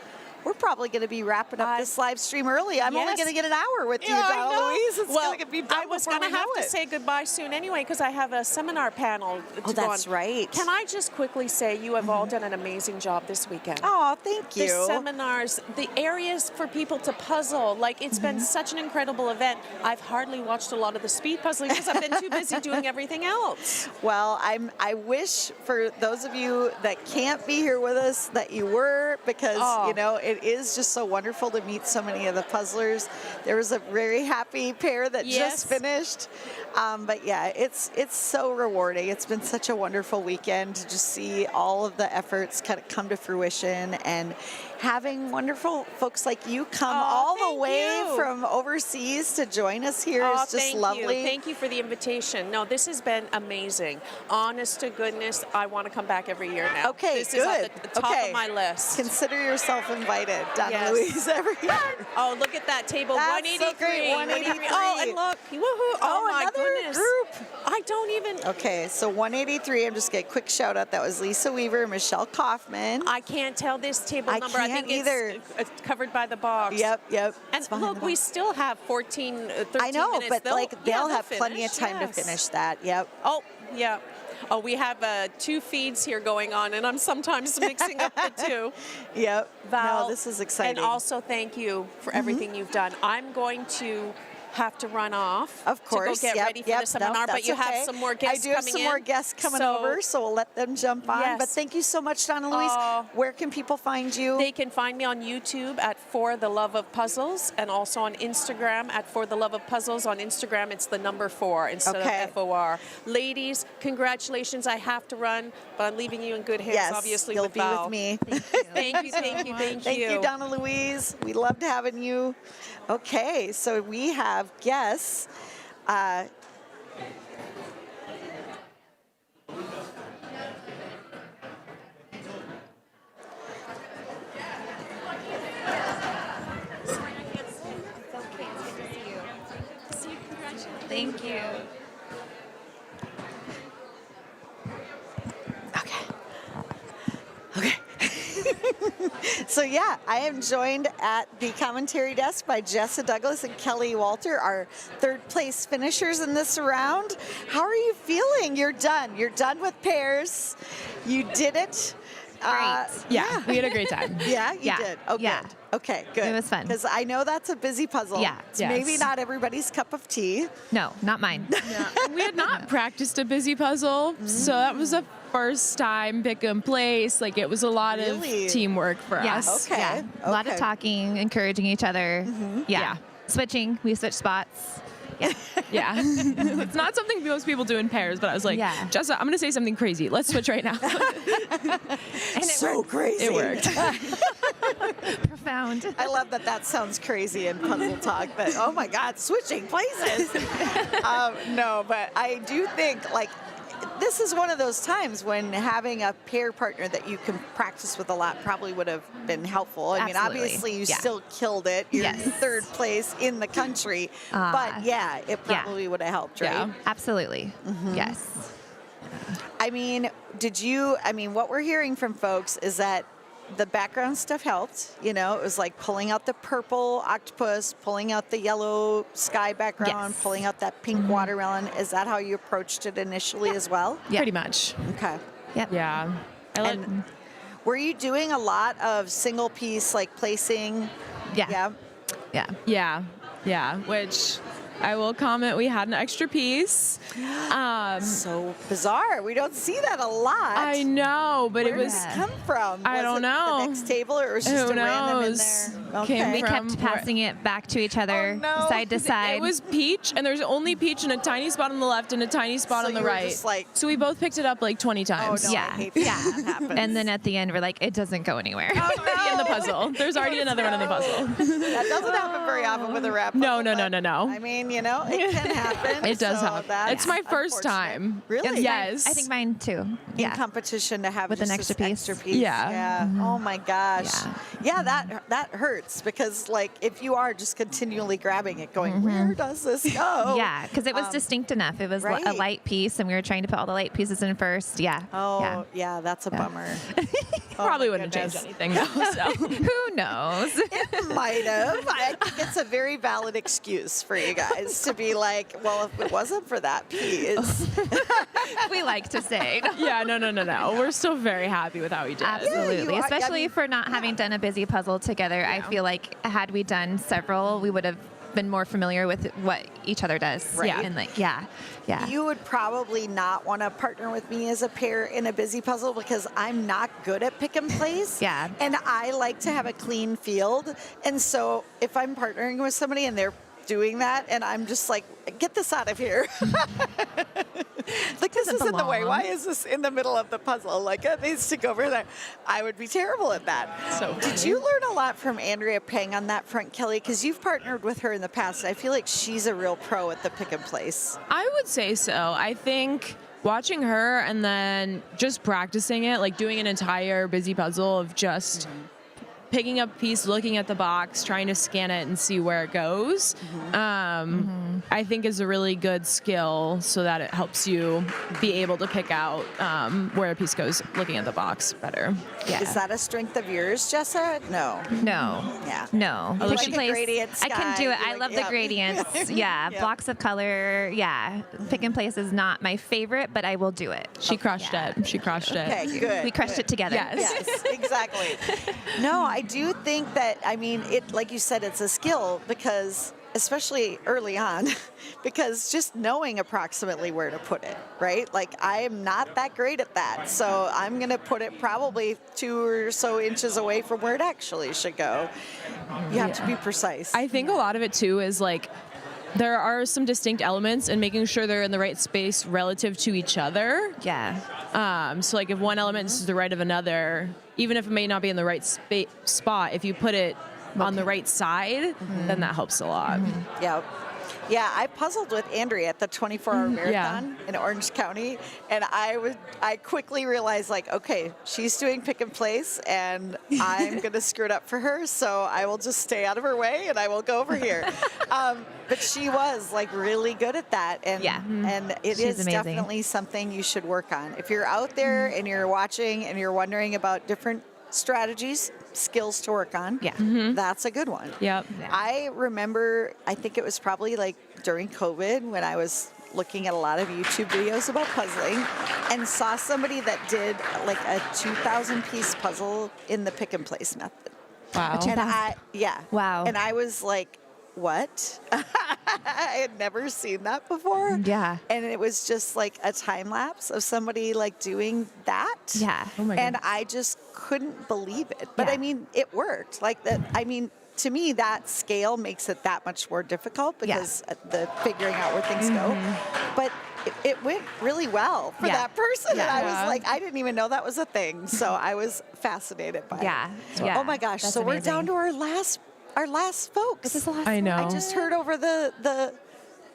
S2: We're probably going to be wrapping up this live stream early. I'm only going to get an hour with you, Donnalouise. It's going to be done.
S3: I was going to have to say goodbye soon anyway, because I have a seminar panel to go on.
S2: That's right.
S3: Can I just quickly say you have all done an amazing job this weekend.
S2: Oh, thank you.
S3: The seminars, the areas for people to puzzle. Like, it's been such an incredible event. I've hardly watched a lot of the speed puzzling because I've been too busy doing everything else.
S2: Well, I wish for those of you that can't be here with us that you were, because, it is just so wonderful to meet so many of the puzzlers. There was a very happy pair that just finished. But yeah, it's so rewarding. It's been such a wonderful weekend to just see all of the efforts kind of come to fruition, and having wonderful folks like you come all the way from overseas to join us here is just lovely.
S3: Thank you for the invitation. No, this has been amazing. Honest to goodness, I want to come back every year now.
S2: Okay,
S3: this
S2: good.
S3: is at the top of my list.
S2: Consider yourself invited, Donnalouise, every year.
S3: Oh, look at that table,
S2: That's
S3: 183.
S2: so great, 183.
S3: Oh, and look, woohoo! Oh my
S2: another
S3: goodness.
S2: group.
S3: I don't even.
S2: Okay, so 183. I'm just getting a quick shout out. That was Lisa Weaver and Michelle Kaufman.
S3: I can't tell this table
S2: I
S3: number.
S2: can't
S3: I think
S2: either.
S3: it's covered by the box.
S2: Yep.
S3: And
S2: It's behind
S3: look,
S2: the
S3: we
S2: box.
S3: still have 13
S2: I know,
S3: minutes.
S2: but they'll have
S3: finish,
S2: plenty of time to finish that. Yep.
S3: Oh, yeah. Oh, we have 2 feeds here going on, and I'm sometimes mixing up the two.
S2: Yep.
S3: Val,
S2: no, this is exciting.
S3: And also thank you for everything you've done. I'm going to have to run off.
S2: Of course.
S3: To go get ready for the seminar, but you have some more guests coming in.
S2: I do have some more guests coming over, so we'll let them jump on.
S3: Yes.
S2: But thank you so much, Donnalouise. Where can people find you?
S3: They can find me on YouTube at For the Love of Puzzles, and also on Instagram at For the Love of Puzzles. On Instagram, it's the number 4 instead of FOR. Ladies, congratulations. I have to run, but I'm leaving you in good hands, obviously,
S2: you'll
S3: with
S2: be
S3: Val.
S2: with me.
S3: Thank you.
S2: Thank you, Donnalouise. We loved having you. Okay, so we have guests.
S9: Thank you.
S2: Okay. So yeah, I am joined at the commentary desk by Jessa Douglas and Kelly Walter, our third place finishers in this round. How are you feeling? You're done. You're done with pairs. You did it.
S9: Great.
S10: Yeah, we had a great time.
S2: Yeah, you did. Oh,
S9: yeah.
S2: good. Okay, good.
S9: It was fun.
S2: Because I know that's a busy puzzle.
S9: Yeah.
S2: It's maybe not everybody's cup of tea.
S9: No, not mine.
S10: We had not practiced a busy puzzle, so that was the first time pick and place. Like, it was a lot of teamwork for us.
S2: Okay.
S9: Yeah. A lot of talking, encouraging each other. Yeah. Switching. We switched spots.
S10: Yeah. It's not something most people do in pairs, but I was like, Jessa, I'm going to say something crazy. Let's switch right now.
S2: And so crazy.
S10: It worked.
S9: Profound.
S2: I love that sounds crazy in puzzle talk, but oh my God, switching places. No, but I do think, like, this is one of those times when having a pair partner that you can practice with a lot probably would have been helpful. I mean, obviously you still killed it. You're third place in the country. But yeah, it probably would have helped, right?
S9: Yeah, absolutely. Yes.
S2: I mean, what we're hearing from folks is that the background stuff helped. You know, it was like pulling out the purple octopus, pulling out the yellow sky background, pulling out that pink watermelon. Is that how you approached it initially as well?
S10: Yeah. Pretty much.
S2: Okay.
S9: Yep.
S10: Yeah.
S2: And were you doing a lot of single piece, like placing?
S9: Yeah.
S10: Yeah. Which I will comment, we had an extra piece.
S2: So bizarre. We don't see that a lot.
S10: I know, but
S2: Where
S10: it was.
S2: did this come from?
S10: I don't know.
S2: The next table, or it was just
S10: Who
S2: a random in
S10: knows?
S2: there? Okay.
S9: We kept passing it back to each other, side to side.
S10: It was peach, and there's only peach in a tiny spot on the left and a tiny spot on the
S2: you were
S10: right.
S2: just like,
S10: so we both picked it up like 20 times.
S2: Oh, no, I hate that. That happens.
S9: And then at the end, we're like, it doesn't go anywhere.
S2: Oh, no.
S10: In the puzzle. There's already another one in the puzzle.
S2: That doesn't happen very often with a rap puzzle.
S10: No.
S2: I mean, you know, it can happen.
S10: It does
S2: so
S10: happen.
S2: that's
S10: It's my first
S2: unfortunate.
S10: time.
S2: Really?
S10: Yes.
S9: I think mine too.
S2: In competition to have
S9: With
S2: just
S9: an extra
S2: this
S9: piece.
S2: extra piece.
S10: Yeah.
S2: Oh my gosh. Yeah, that hurts, because like if you are just continually grabbing it, going, where does this go?
S9: Yeah, because it was distinct enough. It was a light piece, and we were trying to put all the light pieces in first. Yeah.
S2: Oh, yeah, that's a bummer.
S10: Probably wouldn't have changed anything though. So.
S9: Who knows?
S2: It might have. I think it's a very valid excuse for you guys to be like, well, if it wasn't for that piece.
S9: We like to say.
S10: Yeah, no. We're still very happy with how we did.
S9: Absolutely.
S2: you are.
S9: Especially
S2: I mean,
S9: for not having done a busy puzzle together. I feel like had we done several, we would have been more familiar with what each other does.
S2: Right.
S9: Yeah. And like, yeah.
S2: You would probably not want to partner with me as a pair in a busy puzzle because I'm not good at pick and place.
S9: Yeah.
S2: And I like to have a clean field. And so if I'm partnering with somebody and they're doing that and I'm just like, get this out of here. Like, this isn't the way. Why is this in the middle of the puzzle? Like, it needs to go over there. I would be terrible at that.
S10: So
S2: did you learn a lot from Andrea Peng on that front, Kelly? Because you've partnered with her in the past. I feel like she's a real pro at the pick and place.
S10: I would say so. I think watching her and then just practicing it, like doing an entire busy puzzle of just picking up a piece, looking at the box, trying to scan it and see where it goes, I think is a really good skill so that it helps you be able to pick out where a piece goes looking at the box better.
S9: Yeah.
S2: Is that a strength of yours, Jessa? No.
S9: Yeah. No.
S2: You
S9: Pick
S2: like
S9: and
S2: a
S9: place.
S2: gradient
S9: I can
S2: sky.
S9: do it.
S2: You
S9: I
S2: like-
S9: love
S2: yeah.
S9: the gradients. Yeah.
S2: Yeah.
S9: Blocks of color. Yeah. Pick and place is not my favorite, but I will do it.
S10: She crushed it. She crushed it.
S2: Okay, good.
S9: We crushed it together.
S10: Yes.
S2: Yes, exactly. No, I do think that, I mean, it, like you said, it's a skill because, especially early on, because just knowing approximately where to put it, right? Like, I am not that great at that. So I'm going to put it probably 2 or so inches away from where it actually should go. You have to be precise.
S10: I think a lot of it too is like there are some distinct elements and making sure they're in the right space relative to each other.
S9: Yeah.
S10: So like if one element is to the right of another, even if it may not be in the right spot, if you put it on the right side, then that helps a lot.
S2: Yeah. Yeah, I puzzled with Andrea at the 24-hour marathon in Orange County, and I quickly realized, like, okay, she's doing pick and place, and I'm going to screw it up for her, so I will just stay out of her way, and I will go over here. But she was, like, really good at that, and it
S9: She's
S2: is
S9: amazing.
S2: definitely something you should work on. If you're out there and you're watching and you're wondering about different strategies, skills to work on, that's a good one.
S10: Yep.
S2: I remember, I think it was probably like during COVID when I was looking at a lot of YouTube videos about puzzling and saw somebody that did like a 2,000 piece puzzle in the pick and place method.
S10: Wow.
S2: And
S9: Wow.
S2: And I was like, what? I had never seen that before.
S9: Yeah.
S2: And it was just like a time lapse of somebody like doing that.
S9: Yeah.
S10: Oh my
S2: And
S10: goodness.
S2: I just couldn't believe it. But
S9: Yeah.
S2: I mean, it worked. Like that. I mean, to me, that scale makes it that much more difficult because the figuring out where things go. But it went really well for that person. And I was like, I didn't even know that was a thing. So I was fascinated by it.
S9: Yeah.
S2: Oh my gosh.
S9: That's
S2: So we're down
S9: amazing.
S2: to our last folks.
S9: This is the last
S10: I know.
S2: I just heard over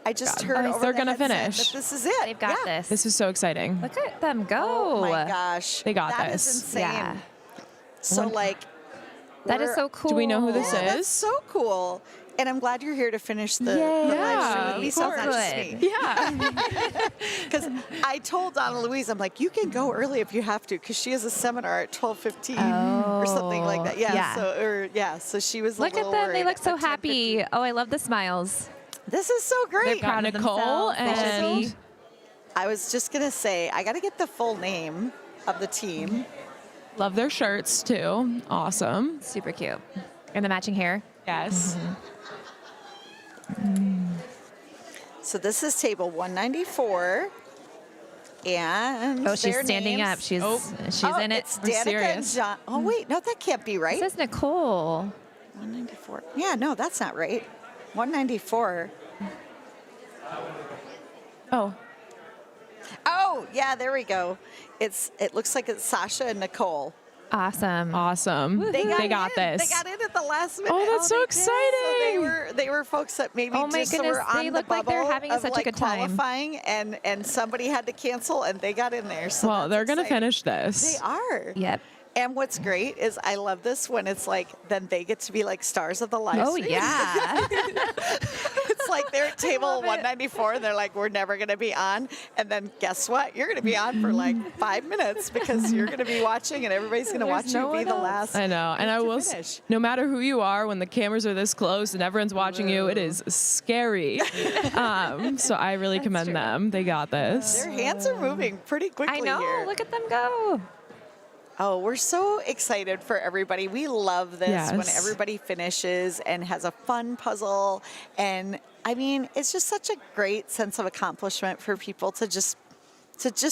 S2: I just heard over
S10: They're
S2: the
S10: gonna
S2: headset
S10: finish.
S2: that this is it.
S9: They've got this.
S10: This is so exciting.
S9: Look at them go.
S2: Oh my gosh.
S10: They got
S2: That
S10: this.
S2: is insane.
S9: Yeah.
S2: So like
S9: That is
S2: we're-
S9: so cool.
S10: Do we know who this
S2: Yeah,
S10: is?
S2: that's so cool. And I'm glad you're here to finish the live stream with me.
S10: of
S2: So it's not just
S9: course.
S2: me.
S10: Yeah.
S2: Because I told Donnalouise, I'm like, you can go early if you have to, because she has a seminar at 12:15 or something like that. Yeah.
S9: Yeah.
S2: So she was
S9: Look
S2: a
S9: at
S2: little
S9: them. They
S2: worried
S9: look so
S2: at 10:15.
S9: happy. Oh, I love the smiles.
S2: This is so great.
S10: Proud of Nicole
S9: themselves.
S10: and
S2: I was just gonna say, I got to get the full name of the team.
S10: love their shirts too. Awesome.
S9: Super cute. And the matching hair.
S10: Yes.
S2: So this is table 194. And
S9: Oh, she's
S2: their
S9: standing
S2: names-
S9: up. She's
S2: Oh,
S9: in it.
S2: It's
S10: We're
S2: Danica and
S10: serious.
S2: John. Oh wait, no, that can't be right.
S9: This is Nicole.
S2: 194. Yeah, no, that's not right. 194.
S10: Oh.
S2: Oh, yeah, there we go. It looks like it's Sasha and Nicole.
S9: Awesome.
S10: Awesome.
S2: They got
S10: got
S2: in.
S10: this.
S2: They got in at the last minute.
S10: Oh, that's so
S2: they did.
S10: exciting.
S2: So they were folks that maybe
S9: Oh my
S2: just
S9: goodness,
S2: were on
S9: they
S2: the
S9: look like they're
S2: bubble
S9: having
S2: of,
S9: such a
S2: like,
S9: good time.
S2: qualifying, and somebody had to cancel, and they got in there. So
S10: Well,
S2: that's
S10: they're going to
S2: exciting.
S10: finish this.
S2: They are.
S9: Yep.
S2: And what's great is I love this when it's like, then they get to be like stars of the live
S9: Oh,
S2: stream.
S9: yeah.
S2: It's like they're at table 194 and they're like, we're never going to be on. And then guess what? You're going to be on for like 5 minutes because you're going to be watching and everybody's going to watch
S9: no
S2: you be
S9: one
S2: the
S9: else.
S2: last.
S10: I know. And I
S2: to
S10: will,
S2: finish.
S10: no matter who you are, when the cameras are this close and everyone's watching you, it is scary. So I really commend them. They got this.
S2: Their hands are moving pretty quickly
S9: I know.
S2: here.
S9: Look at them go.
S2: Oh, we're so excited for everybody. We love this when everybody finishes and has a fun puzzle. And I mean, it's just such a great sense of accomplishment for people to just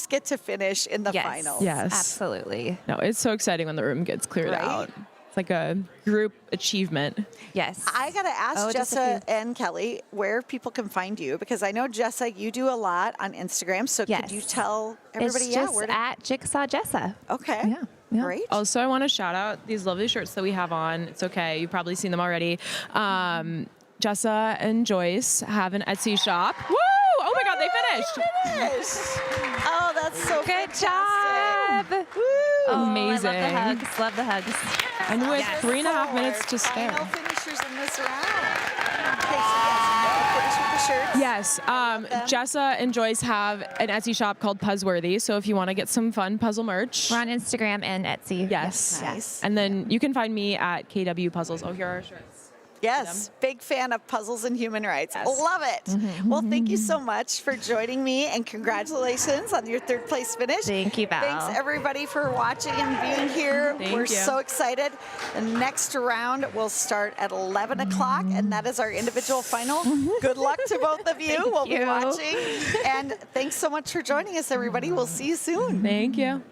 S2: get to finish in the finals.
S10: Yes.
S9: Absolutely.
S10: No, it's so exciting when the room gets cleared out. It's like a group achievement.
S9: Yes.
S2: I got to ask Jessa and Kelly where people can find you, because I know, Jessa, you do a lot on Instagram. So could you tell everybody
S9: it's just
S2: where to...
S9: at Jigsaw Jessa.
S2: Okay.
S9: Yeah.
S2: Great.
S10: Also, I want to shout out these lovely shirts that we have on. It's okay. You've probably seen them already. Jessa and Joyce have an Etsy shop. Woo! Oh my God, they finished.
S2: Oh, that's so
S9: good
S2: fantastic.
S9: job.
S2: Woo.
S10: Amazing.
S9: I love the hugs.
S10: And with 3.5 minutes to spare.
S2: Final finishers in this round. Okay, so finish with the shirts.
S10: Yes. Jessa and Joyce have an Etsy shop called Puzzworthy. So if you want to get some fun puzzle merch.
S9: We're on Instagram and Etsy.
S10: Yes.
S2: Nice.
S10: And then you can find me at KW Puzzles. Oh, here are our shirts.
S2: Yes, big fan of puzzles and human rights. Love it. Well, thank you so much for joining me, and congratulations on your third place finish.
S9: Thank you, Val.
S2: Thanks everybody for watching and being here. We're so excited. The next round will start at 11 o'clock, and that is our individual final. Good luck to both of you. We'll be watching. And thanks so much for joining us, everybody. We'll see you soon.
S10: Thank you.